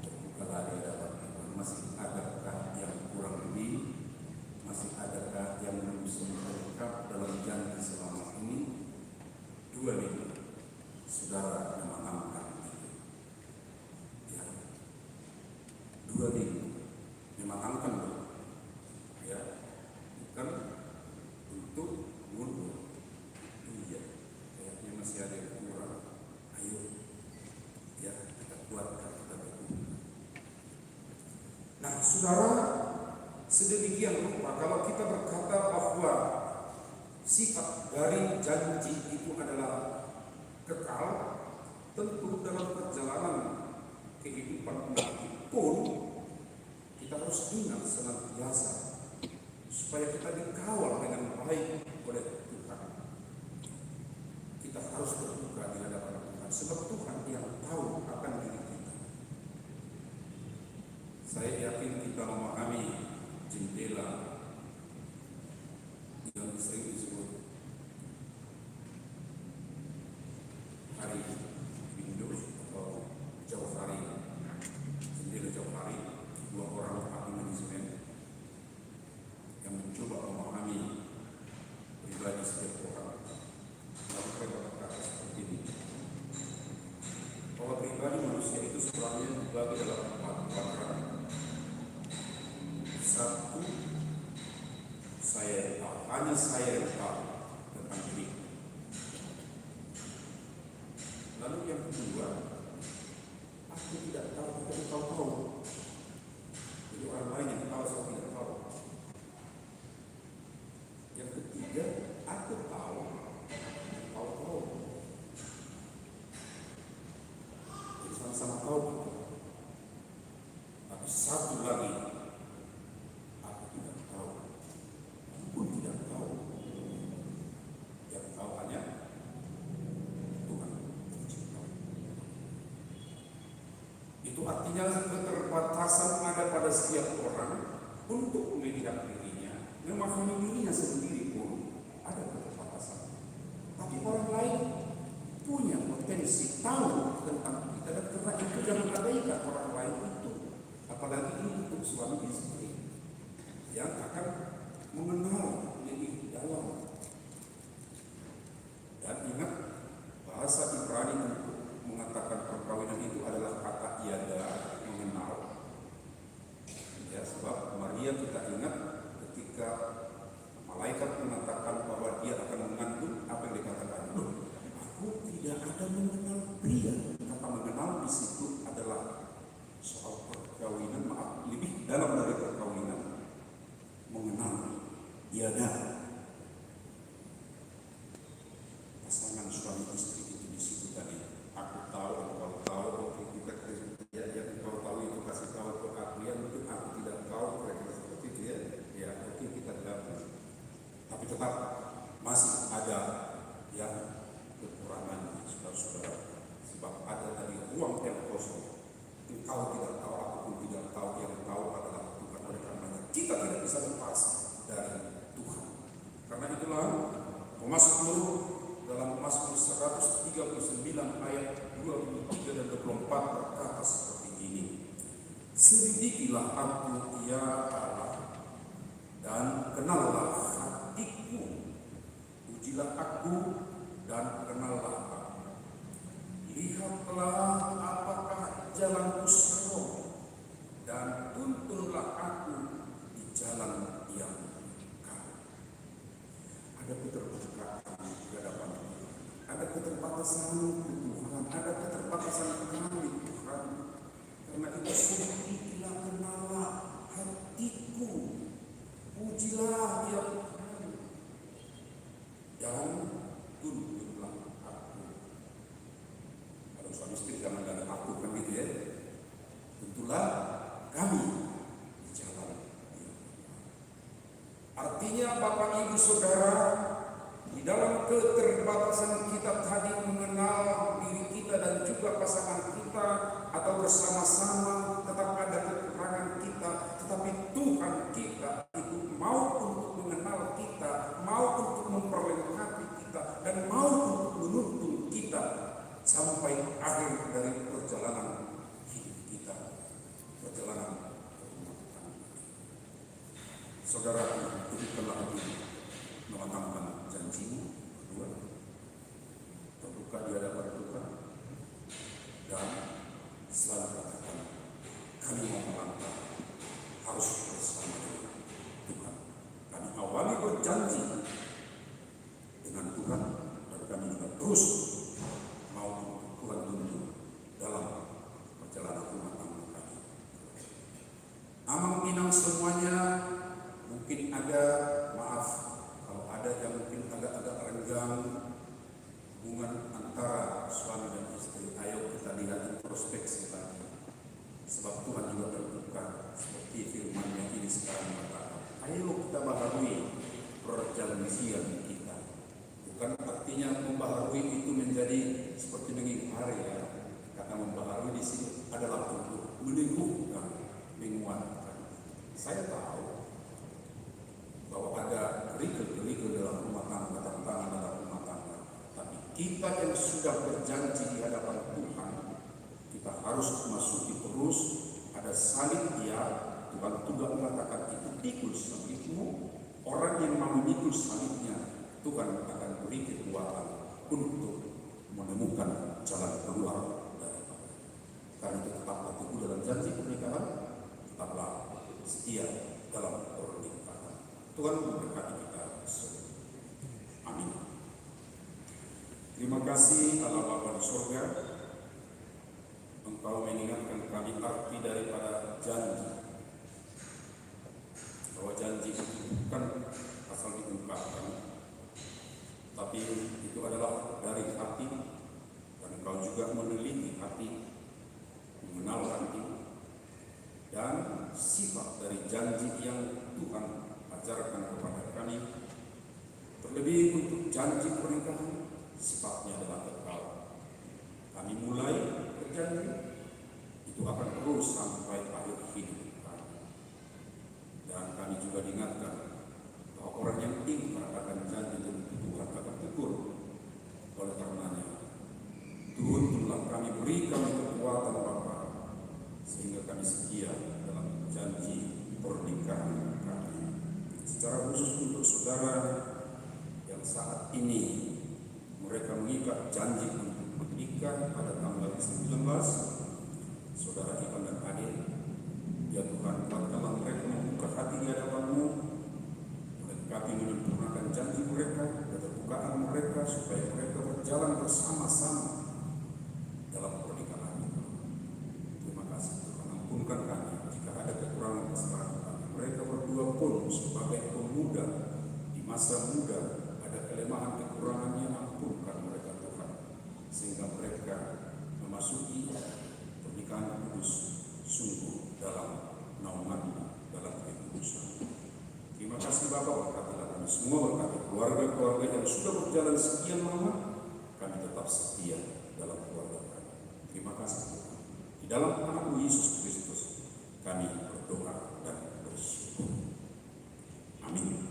terbukalah di hadapan Tuhan. Masih adakah yang kurang lebih? Masih adakah yang belum lengkap dalam janji selama ini? 2 minggu saudara mengamalkan itu. Ya. 2 minggu mengamalkan itu. Ya. Bukan untuk mundur. Iya. Kayaknya masih ada yang kurang. Ayo. Ya, kita kuatkan kita berdua. Nah, saudara, sedemikian rupa kalau kita berkata bahwa sifat dari janji itu adalah kekal, tentu dalam perjalanan kehidupan nanti pun kita harus ingat senantiasa supaya kita dikawal dengan baik oleh Tuhan. Kita harus terbuka di hadapan Tuhan, sebab Tuhan yang tahu akan diri kita. Saya yakin kita memahami jendela yang sering disebut hari Windows atau jauh hari, jendela jauh hari, 2 orang ahli manajemen yang mencoba memahami pribadi setiap orang. Lalu mereka berkata seperti ini, bahwa pribadi manusia itu sebenarnya dibagi dalam 4 kuadran. 1, saya tahu, hanya saya yang tahu tentang diri. Lalu yang kedua, aku tidak tahu, tapi kau tahu. Jadi orang lain yang tahu, saya tidak tahu. Yang ketiga, aku tahu, kau tahu. Jadi sama-sama tahu. Tapi satu lagi, aku tidak tahu. Aku pun tidak tahu. Yang tahu hanya Tuhan. Itu artinya keterbatasan ada pada setiap orang untuk melihat dirinya, memahami dirinya sendiri pun ada keterbatasan. Tapi orang lain punya potensi tahu tentang kita, dan karena itu jangan abaikan orang lain itu, apalagi ini untuk suami istri yang akan mengenal lebih dalam. Dan ingat, bahasa Ibrani untuk mengatakan perkawinan itu adalah kata yada, mengenal. Ya, sebab Maria kita ingat ketika malaikat mengatakan bahwa dia akan mengandung, apa yang dikatakan? Loh, aku tidak ada mengenal pria. Kata mengenal di situ adalah soal perkawinan, maaf, lebih dalam dari perkawinan. Mengenal yada. Pasangan suami istri itu di situ tadi. Aku tahu, engkau tahu, oke, kita ya, yang engkau tahu itu kasih tahu ke aku, yang mungkin aku tidak tahu, kira-kira seperti itu ya. Ya, oke, kita dapat. Tapi tetap masih ada yang kekurangan, saudara-saudara. Sebab ada tadi ruang yang kosong. Engkau tidak tahu, aku pun tidak tahu, yang tahu adalah Tuhan. Oleh karenanya kita tidak bisa lepas dari Tuhan. Karena itulah Mazmur, dalam Mazmur 139 ayat 23 dan 24 berkata seperti ini, selidikilah aku ya Allah, dan kenallah hatiku, ujilah aku dan kenallah aku. Lihatlah apakah jalanku salah, dan tuntunlah aku di jalan yang benar. Ada keterbatasan di hadapan Tuhan, ada keterbatasan Tuhan, ada keterbatasan kami Tuhan. Karena itu selidikilah, kenallah hatiku, ujilah ya Tuhan, dan tuntunlah aku. Kalau suami istri jangan ada aku kan gitu ya. Tentulah kami di jalan yang benar. Artinya Bapak Ibu Saudara, di dalam keterbatasan kita tadi mengenal diri kita dan juga pasangan kita, saudara telah mengatakan janjimu kedua, terbuka di hadapan Tuhan, dan selalu katakan kami mau melangkah harus bersama dengan Tuhan. Kami awali berjanji dengan Tuhan, dan kami juga terus mau Tuhan tuntun dalam perjalanan rumah tangga kami. Amang Minang semuanya mungkin ada, maaf kalau ada yang mungkin agak-agak renggang hubungan antara suami dan istri. Ayo kita lihat introspeksi tadi, sebab Tuhan juga terbuka seperti firman-Nya ini sekarang mengatakan, ayo kita baharui perjanjian kita. Bukan artinya membaharui itu menjadi seperti dengan hari ya. Kata membaharui di sini adalah untuk meneguhkan, menguatkan. Saya tahu bahwa ada kerikil-kerikil dalam rumah tangga, tantangan dalam rumah tangga. Tapi kita yang sudah berjanji di hadapan Tuhan, kita harus memasuki terus. Ada salib ya, Tuhan juga mengatakan itu pikul salibmu. Orang yang mau memikul salibnya, Tuhan akan beri kekuatan untuk menemukan jalan keluar daripada. Karena itu tetaplah teguh dalam janji pernikahan, tetaplah setia dalam pernikahan. Tuhan memberkati kita semua. Amin. Terima kasih Allah Bapa di surga, Engkau mengingatkan kami arti daripada janji. Bahwa janji itu bukan asal diungkapkan, tapi itu adalah dari hati, dan Engkau juga meneliti hati, mengenal hati, dan sifat dari janji yang Tuhan ajarkan kepada kami. Terlebih untuk janji pernikahan, sifatnya adalah kekal. Kami mulai berjanji, itu akan terus sampai akhir hidup kami. Dan kami juga diingatkan bahwa orang yang ingkar akan janji Tuhan akan tegur. Oleh karenanya, tuntunlah kami, beri kami kekuatan Bapa, sehingga kami setia dalam janji pernikahan kami. Secara khusus untuk saudara yang saat ini mereka mengikat janji untuk menikah pada tanggal 19, saudara Ivan dan Adil, ya Tuhan, kuatkanlah mereka membuka hati di hadapan-Mu, melengkapi menyempurnakan janji mereka, keterbukaan mereka, supaya mereka berjalan bersama-sama dalam pernikahan itu. Terima kasih Tuhan, ampunkan kami jika ada kekurangan kesalahan kami. Mereka berdua pun sebagai pemuda di masa muda ada kelemahan kekurangannya, ampunkan mereka Tuhan, sehingga mereka memasuki pernikahan kudus sungguh dalam naungan-Mu, dalam kekudusan. Terima kasih Bapak, berkatilah kami semua, berkati keluarga-keluarga yang sudah berjalan sekian lama, kami tetap setia dalam keluarga kami. Terima kasih Tuhan. Di dalam nama Yesus Kristus kami berdoa dan bersyukur. Amin.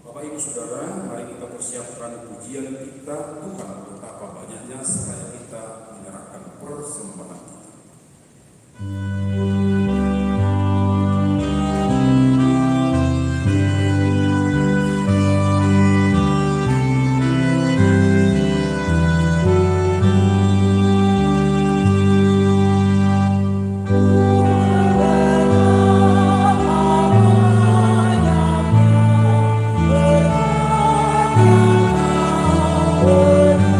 Bapak Ibu Saudara, mari kita persiapkan pujian kita. Tuhan betapa banyaknya, seraya kita menyerahkan persembahan kita. Oh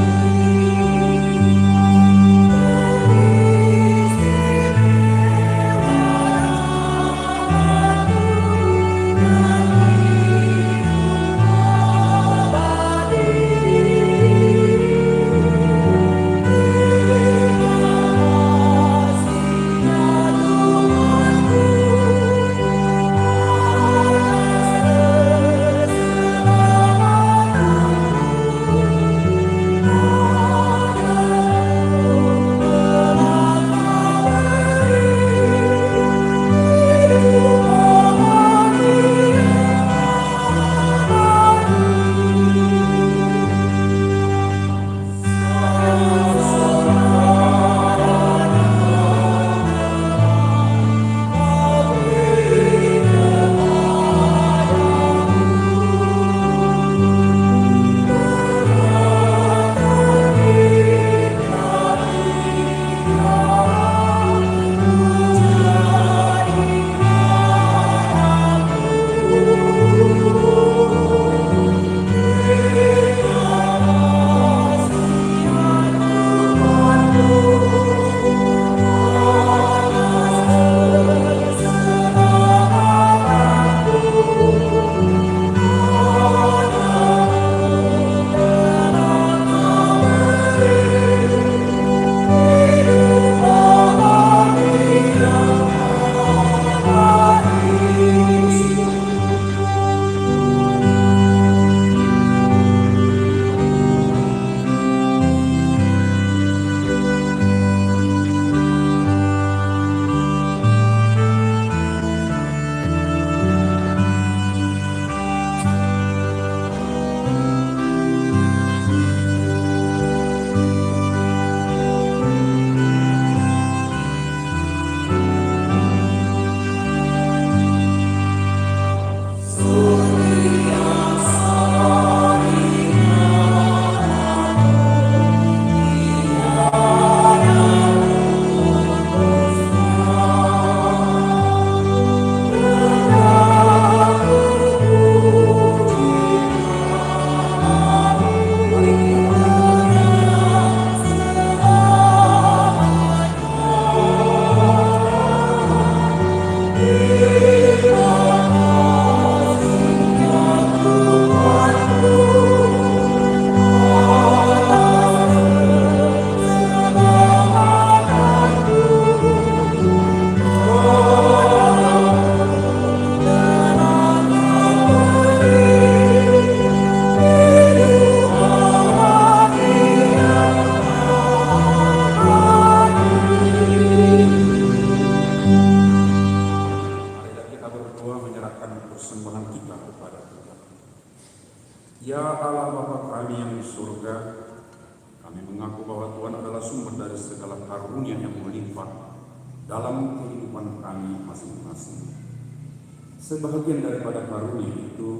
segala karunia yang melimpah dalam kehidupan kami masing-masing. Sebahagian daripada karunia itu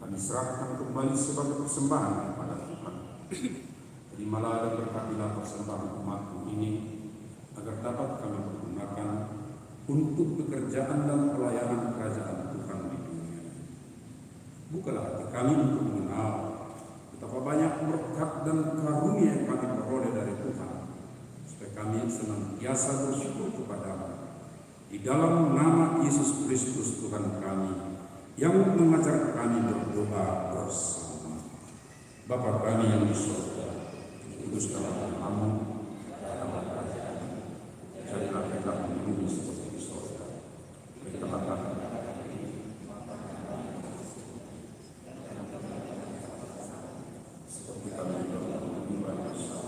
kami serahkan kembali sebagai persembahan kepada Tuhan. Terimalah dan berkatilah persembahan umatmu ini, agar dapat kami pergunakan untuk pekerjaan dan pelayanan kerajaan Tuhan di dunia. Bukalah hati kami untuk mengenal betapa banyak berkat dan karunia yang kami peroleh dari Tuhan, supaya kami senantiasa bersyukur kepadamu. Di dalam nama Yesus Kristus Tuhan kami, yang mengajar kami berdoa bersama. Bapa kami yang di surga, dikuduskanlah namamu, datanglah kerajaanmu, jadilah kehendakmu di bumi seperti di surga. Berikanlah kami seperti kami berdoa bersama.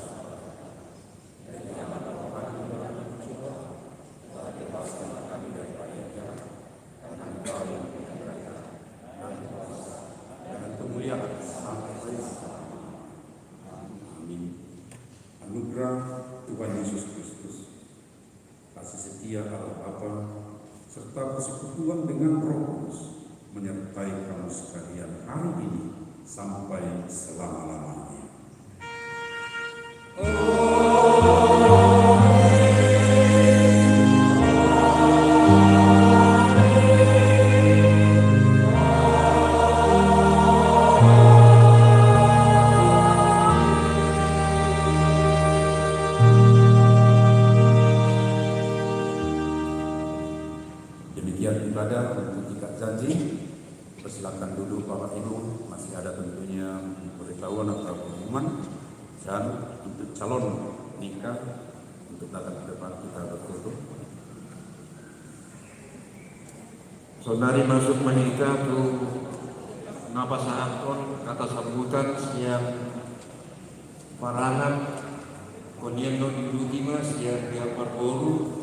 Anugerah Tuhan Yesus Kristus, kasih setia Allah Bapa, serta persekutuan dengan Roh Kudus menyertai kamu sekalian hari ini sampai selama-lamanya. Demikian ibadah untuk ikat janji. Persilakan duduk Bapak Ibu, masih ada tentunya pemberitahuan atau pengumuman, dan untuk calon nikah untuk datang ke depan kita berfoto. Saudari masuk menikah tu napa saakon kata sambutan siang paranan koniendo diduki mas siang dia parboru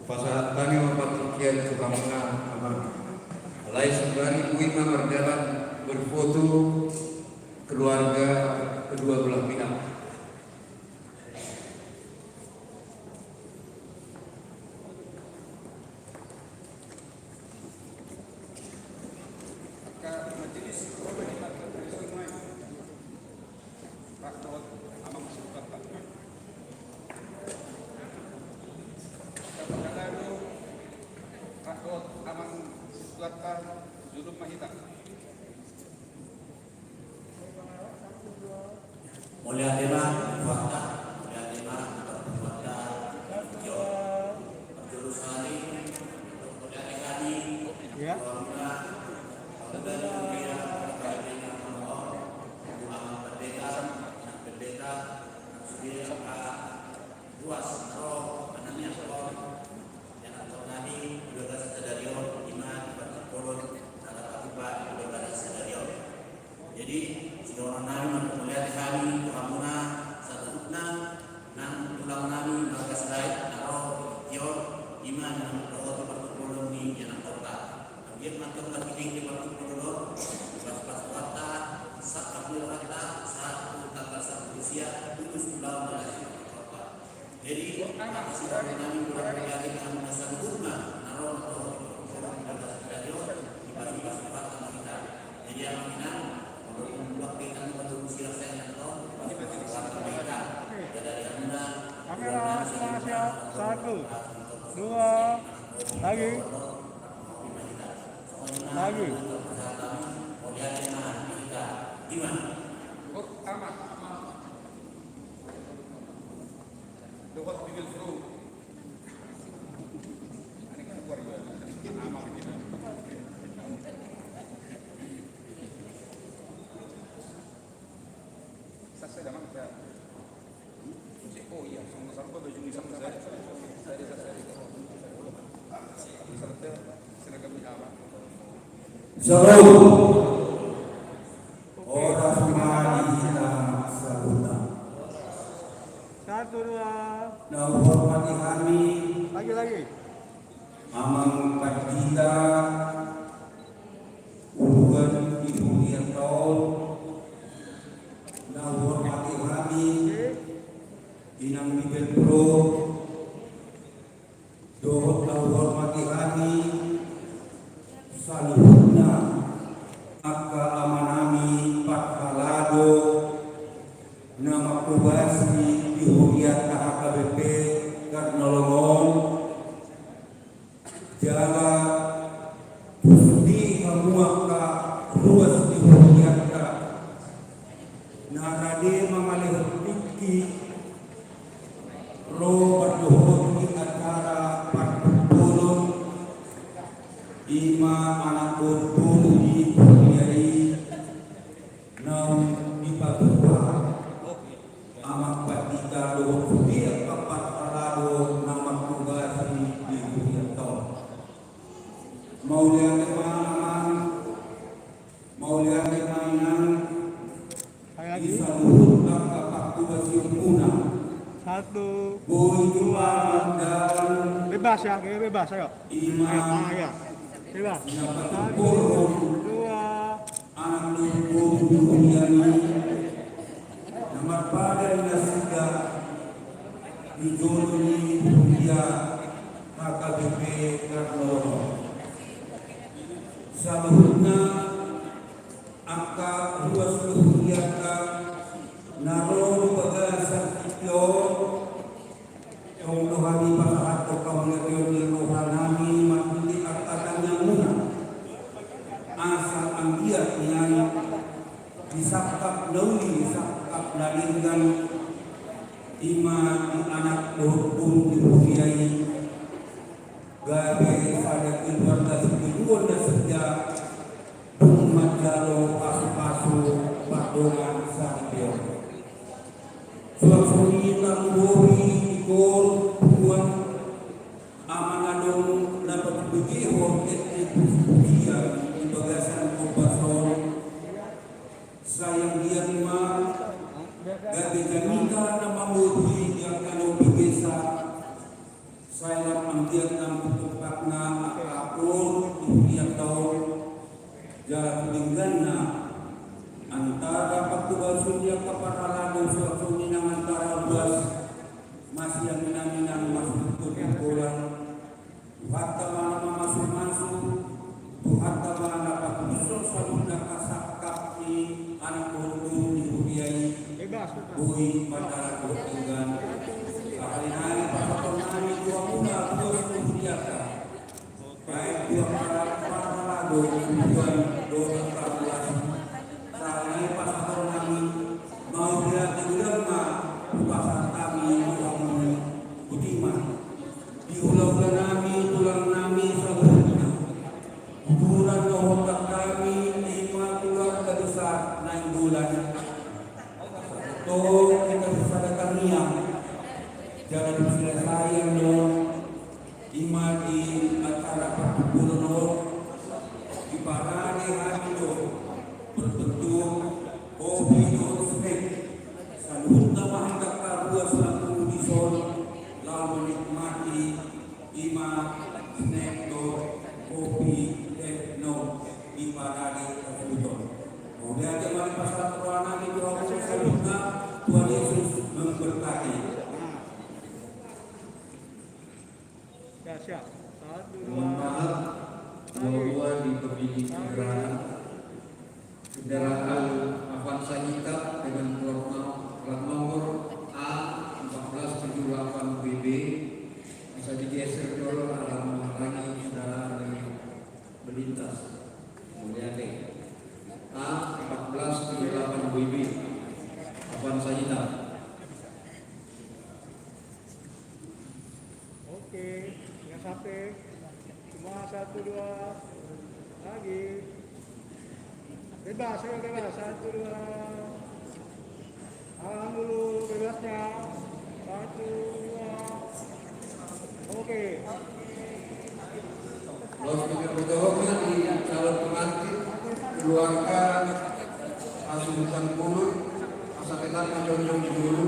pasahat kami mempertikian kekamuna aman alai sebenarnya kuima berjalan berfoto keluarga kedua belah pihak. Mulia tema fakta, mulia tema fakta, jurusan mulia kami, keluarga, saudara mulia, kajian mohon, amal pendeta, sudir luas roh, anaknya roh, yang atau nani, dua sedarion, iman, berkolon, nara akibat, dua sedarion. Jadi orang nami melihat kami kamuna satu nang tulang nami bagas lain naro yo iman nang roh pertukulun ni yang kota dia mantul lagi di pertukulun pas kota sakapil kata satu tanggal satu usia putus pulau dari kota jadi apa sih nami berarti kamu satu naro roh bagas lain di pas kota kita jadi aminan kamera semua siap, 1, 2, lagi. Oh iya, sama-sama baju ini sama saya. Shalom. Orang mahita sabuta. 1, 2. Nah, hormati kami. Lagi. Amang Patita, Uluan Ibu Yanto. Nah, hormati kami. Ina Inang Bibel Pro, dohot hormati kami, saluhutna akka amanami pathalado nama kubasi dihuriat KHKBP Karnolongon jaga pusti hamuaka ruas dihuriat narade mamalih tiki ro berdohot di acara patulun ima anak pun dibiayai nam dipaduka amak patika dohot dia kapat alado nama kubasi dihuriat mau lihat kemana mau lihat mainan Lagi. bisa luhut kakak kubasi umuna 1, boy dua dan bebas ya, bebas ayo. imam Ya. Bebas. dapat 1, kurung 2, anak lumpur duniani nomor pada nasiga dijoloni dia KKBP Karnolongon saluhutna angka ruas luhuriaka naro bagasan ityo yung luhani pasahat ko kaunagyon ni rohanami matuli at atangnya muna asal ang giat niyan disakap nauli sakap nalinggan ima di anak dohpun dibuhiyai gabe pada keluarga sekiduan na sedya umat jalo pasu-pasu padongan sambil suami tamburi ikor buan amananong dapat begiho dia di bagasan kubason sayang dia lima gabi gamita na mamudi yang kalau bigesa sayang ang dia ng putupak na akapon iuliyak daw jalan tinggal na antara pagtubasun niya kaparalado sa sunin ng antara buwas masih yang minang masuk kukulan buhat tama na mamasuk-masuk buhat tama na pagtusok sa muna kasakap ni anak kulung di Hubiyay bebas. buhi pada kutingan kahari-hari pasapon namin dua muna buwas kuhubiyaka baik dua paralado tujuan doa kabulan saya pasapon namin mau dia tinggal pasar kami mengamuni budiman diulang nami tulang nami saudara kuburan dohotak kami 5 keluarga besar naik bulan to kita sadaqah niat jangan selesai dong ima di acara perkuburan di parade hari do berbentuk kopi do snack salut nama hendak karuas laku bison lalu menikmati ima snack do kopi no di parade perkuburan kemudian kembali pasal peruangan itu aku salutna Tuhan Yesus memberkati. Ya, siap. 1, 2, Mohon maaf bahwa di pemilih kendaraan Avanza hitam dengan plat nomor A1478 BB bisa digeser dulu agar menghalangi kendaraan yang melintas. Kemudian A1478 BB Avanza hitam. Oke, yang sampai. Cuma 1, 2, lagi. Bebas, ayo bebas. 1, 2. Alam dulu bebasnya. 1, 2. Oke. Loudspeaker berdoanya di calon pengantin keluarkan asuhan mulut asaketan menjunjung dulu.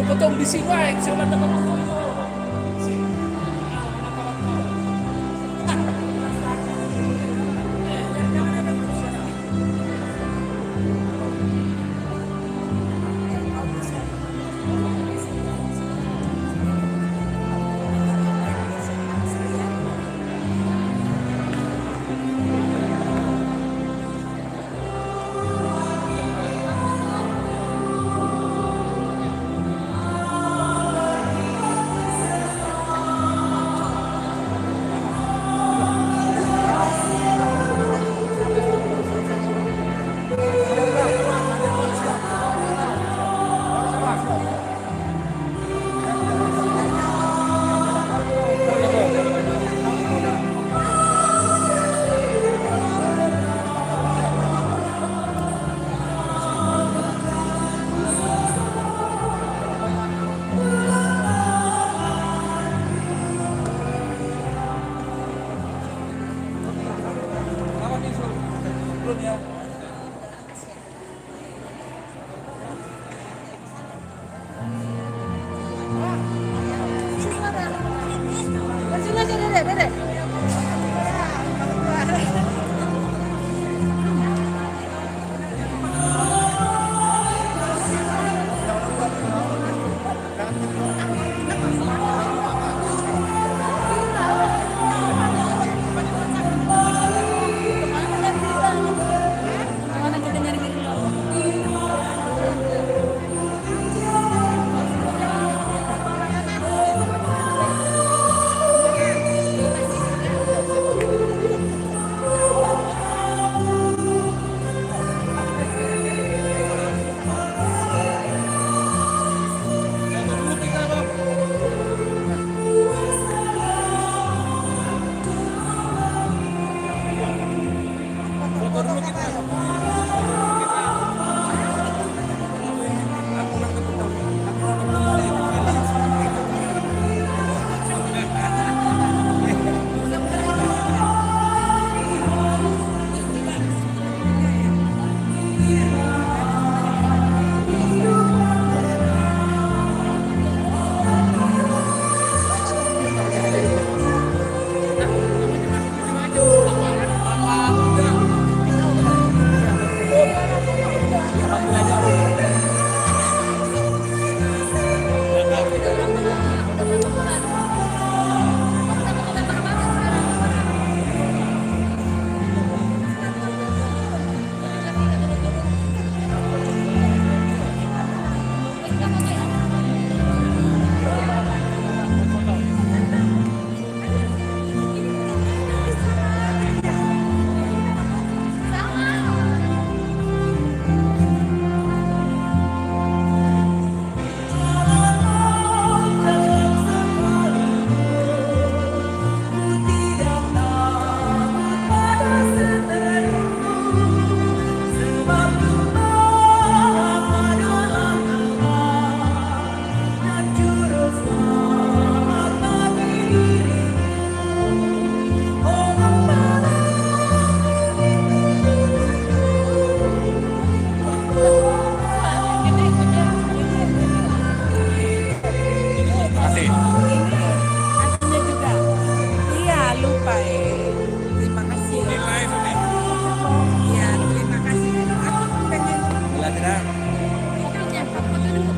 potong di sini wae, sama teman-teman.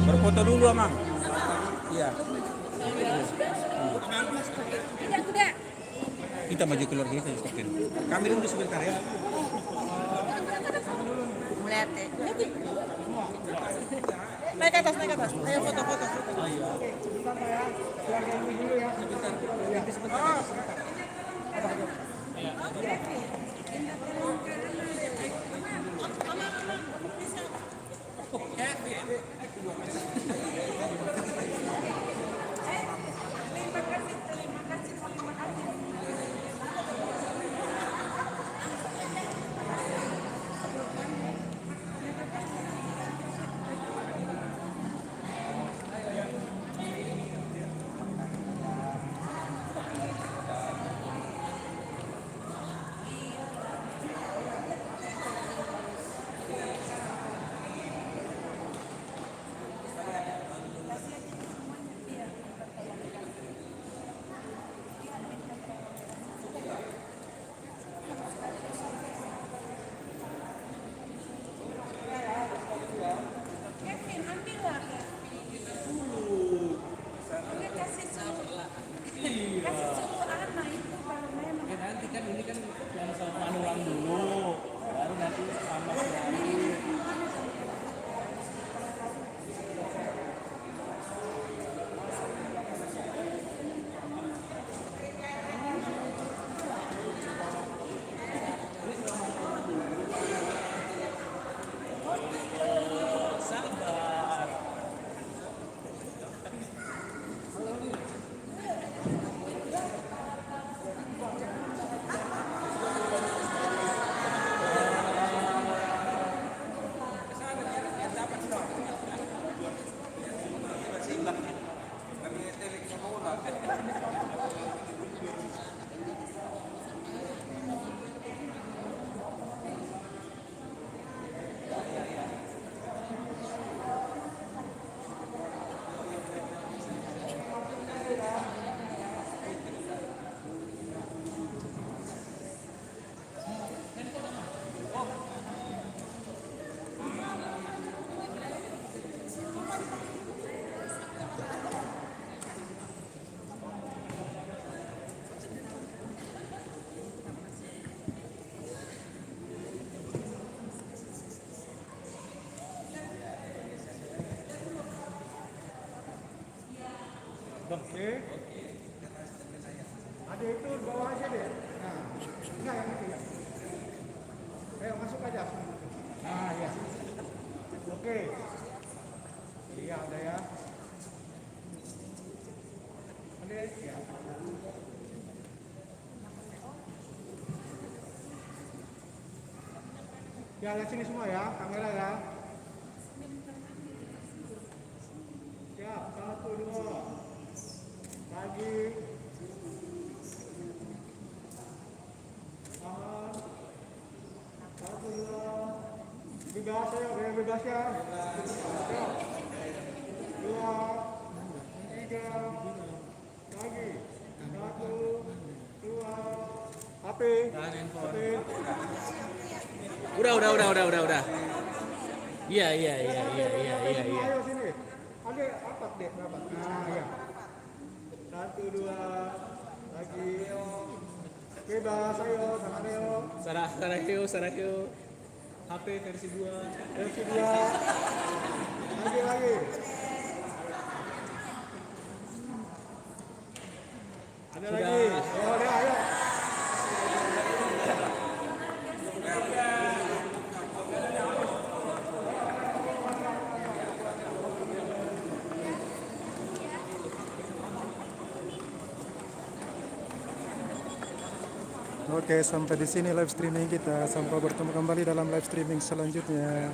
Berfoto dulu, Amang. Iya. Kita maju keluar dulu kita stokin. Kami dulu sebentar ya. Melihat ya. Naik ke atas. Ayo foto-foto. Oke. Ada itu bawa aja deh. Nah, enggak yang itu ya. Ayo masuk aja. Nah, ya. Oke. Iya, ada ya. Ada ya. Ya, lihat sini semua ya, kamera ya. Siap, 1, 2. Lagi. Tahan. 1, 2. Bebas ya, bebas ya. 2, 3. Lagi. 1, 2. HP. Udah. Iya. Ayo sini. Ada apa deh? Berapa? Nah, ya. 1, 2. Lagi. Bebas, ayo, sama Leo. Sarahyo. HP versi 2. Versi 2. Lagi. Ada lagi. Oh, ada, ayo. Oke, sampai di sini live streaming kita. Sampai bertemu kembali dalam live streaming selanjutnya.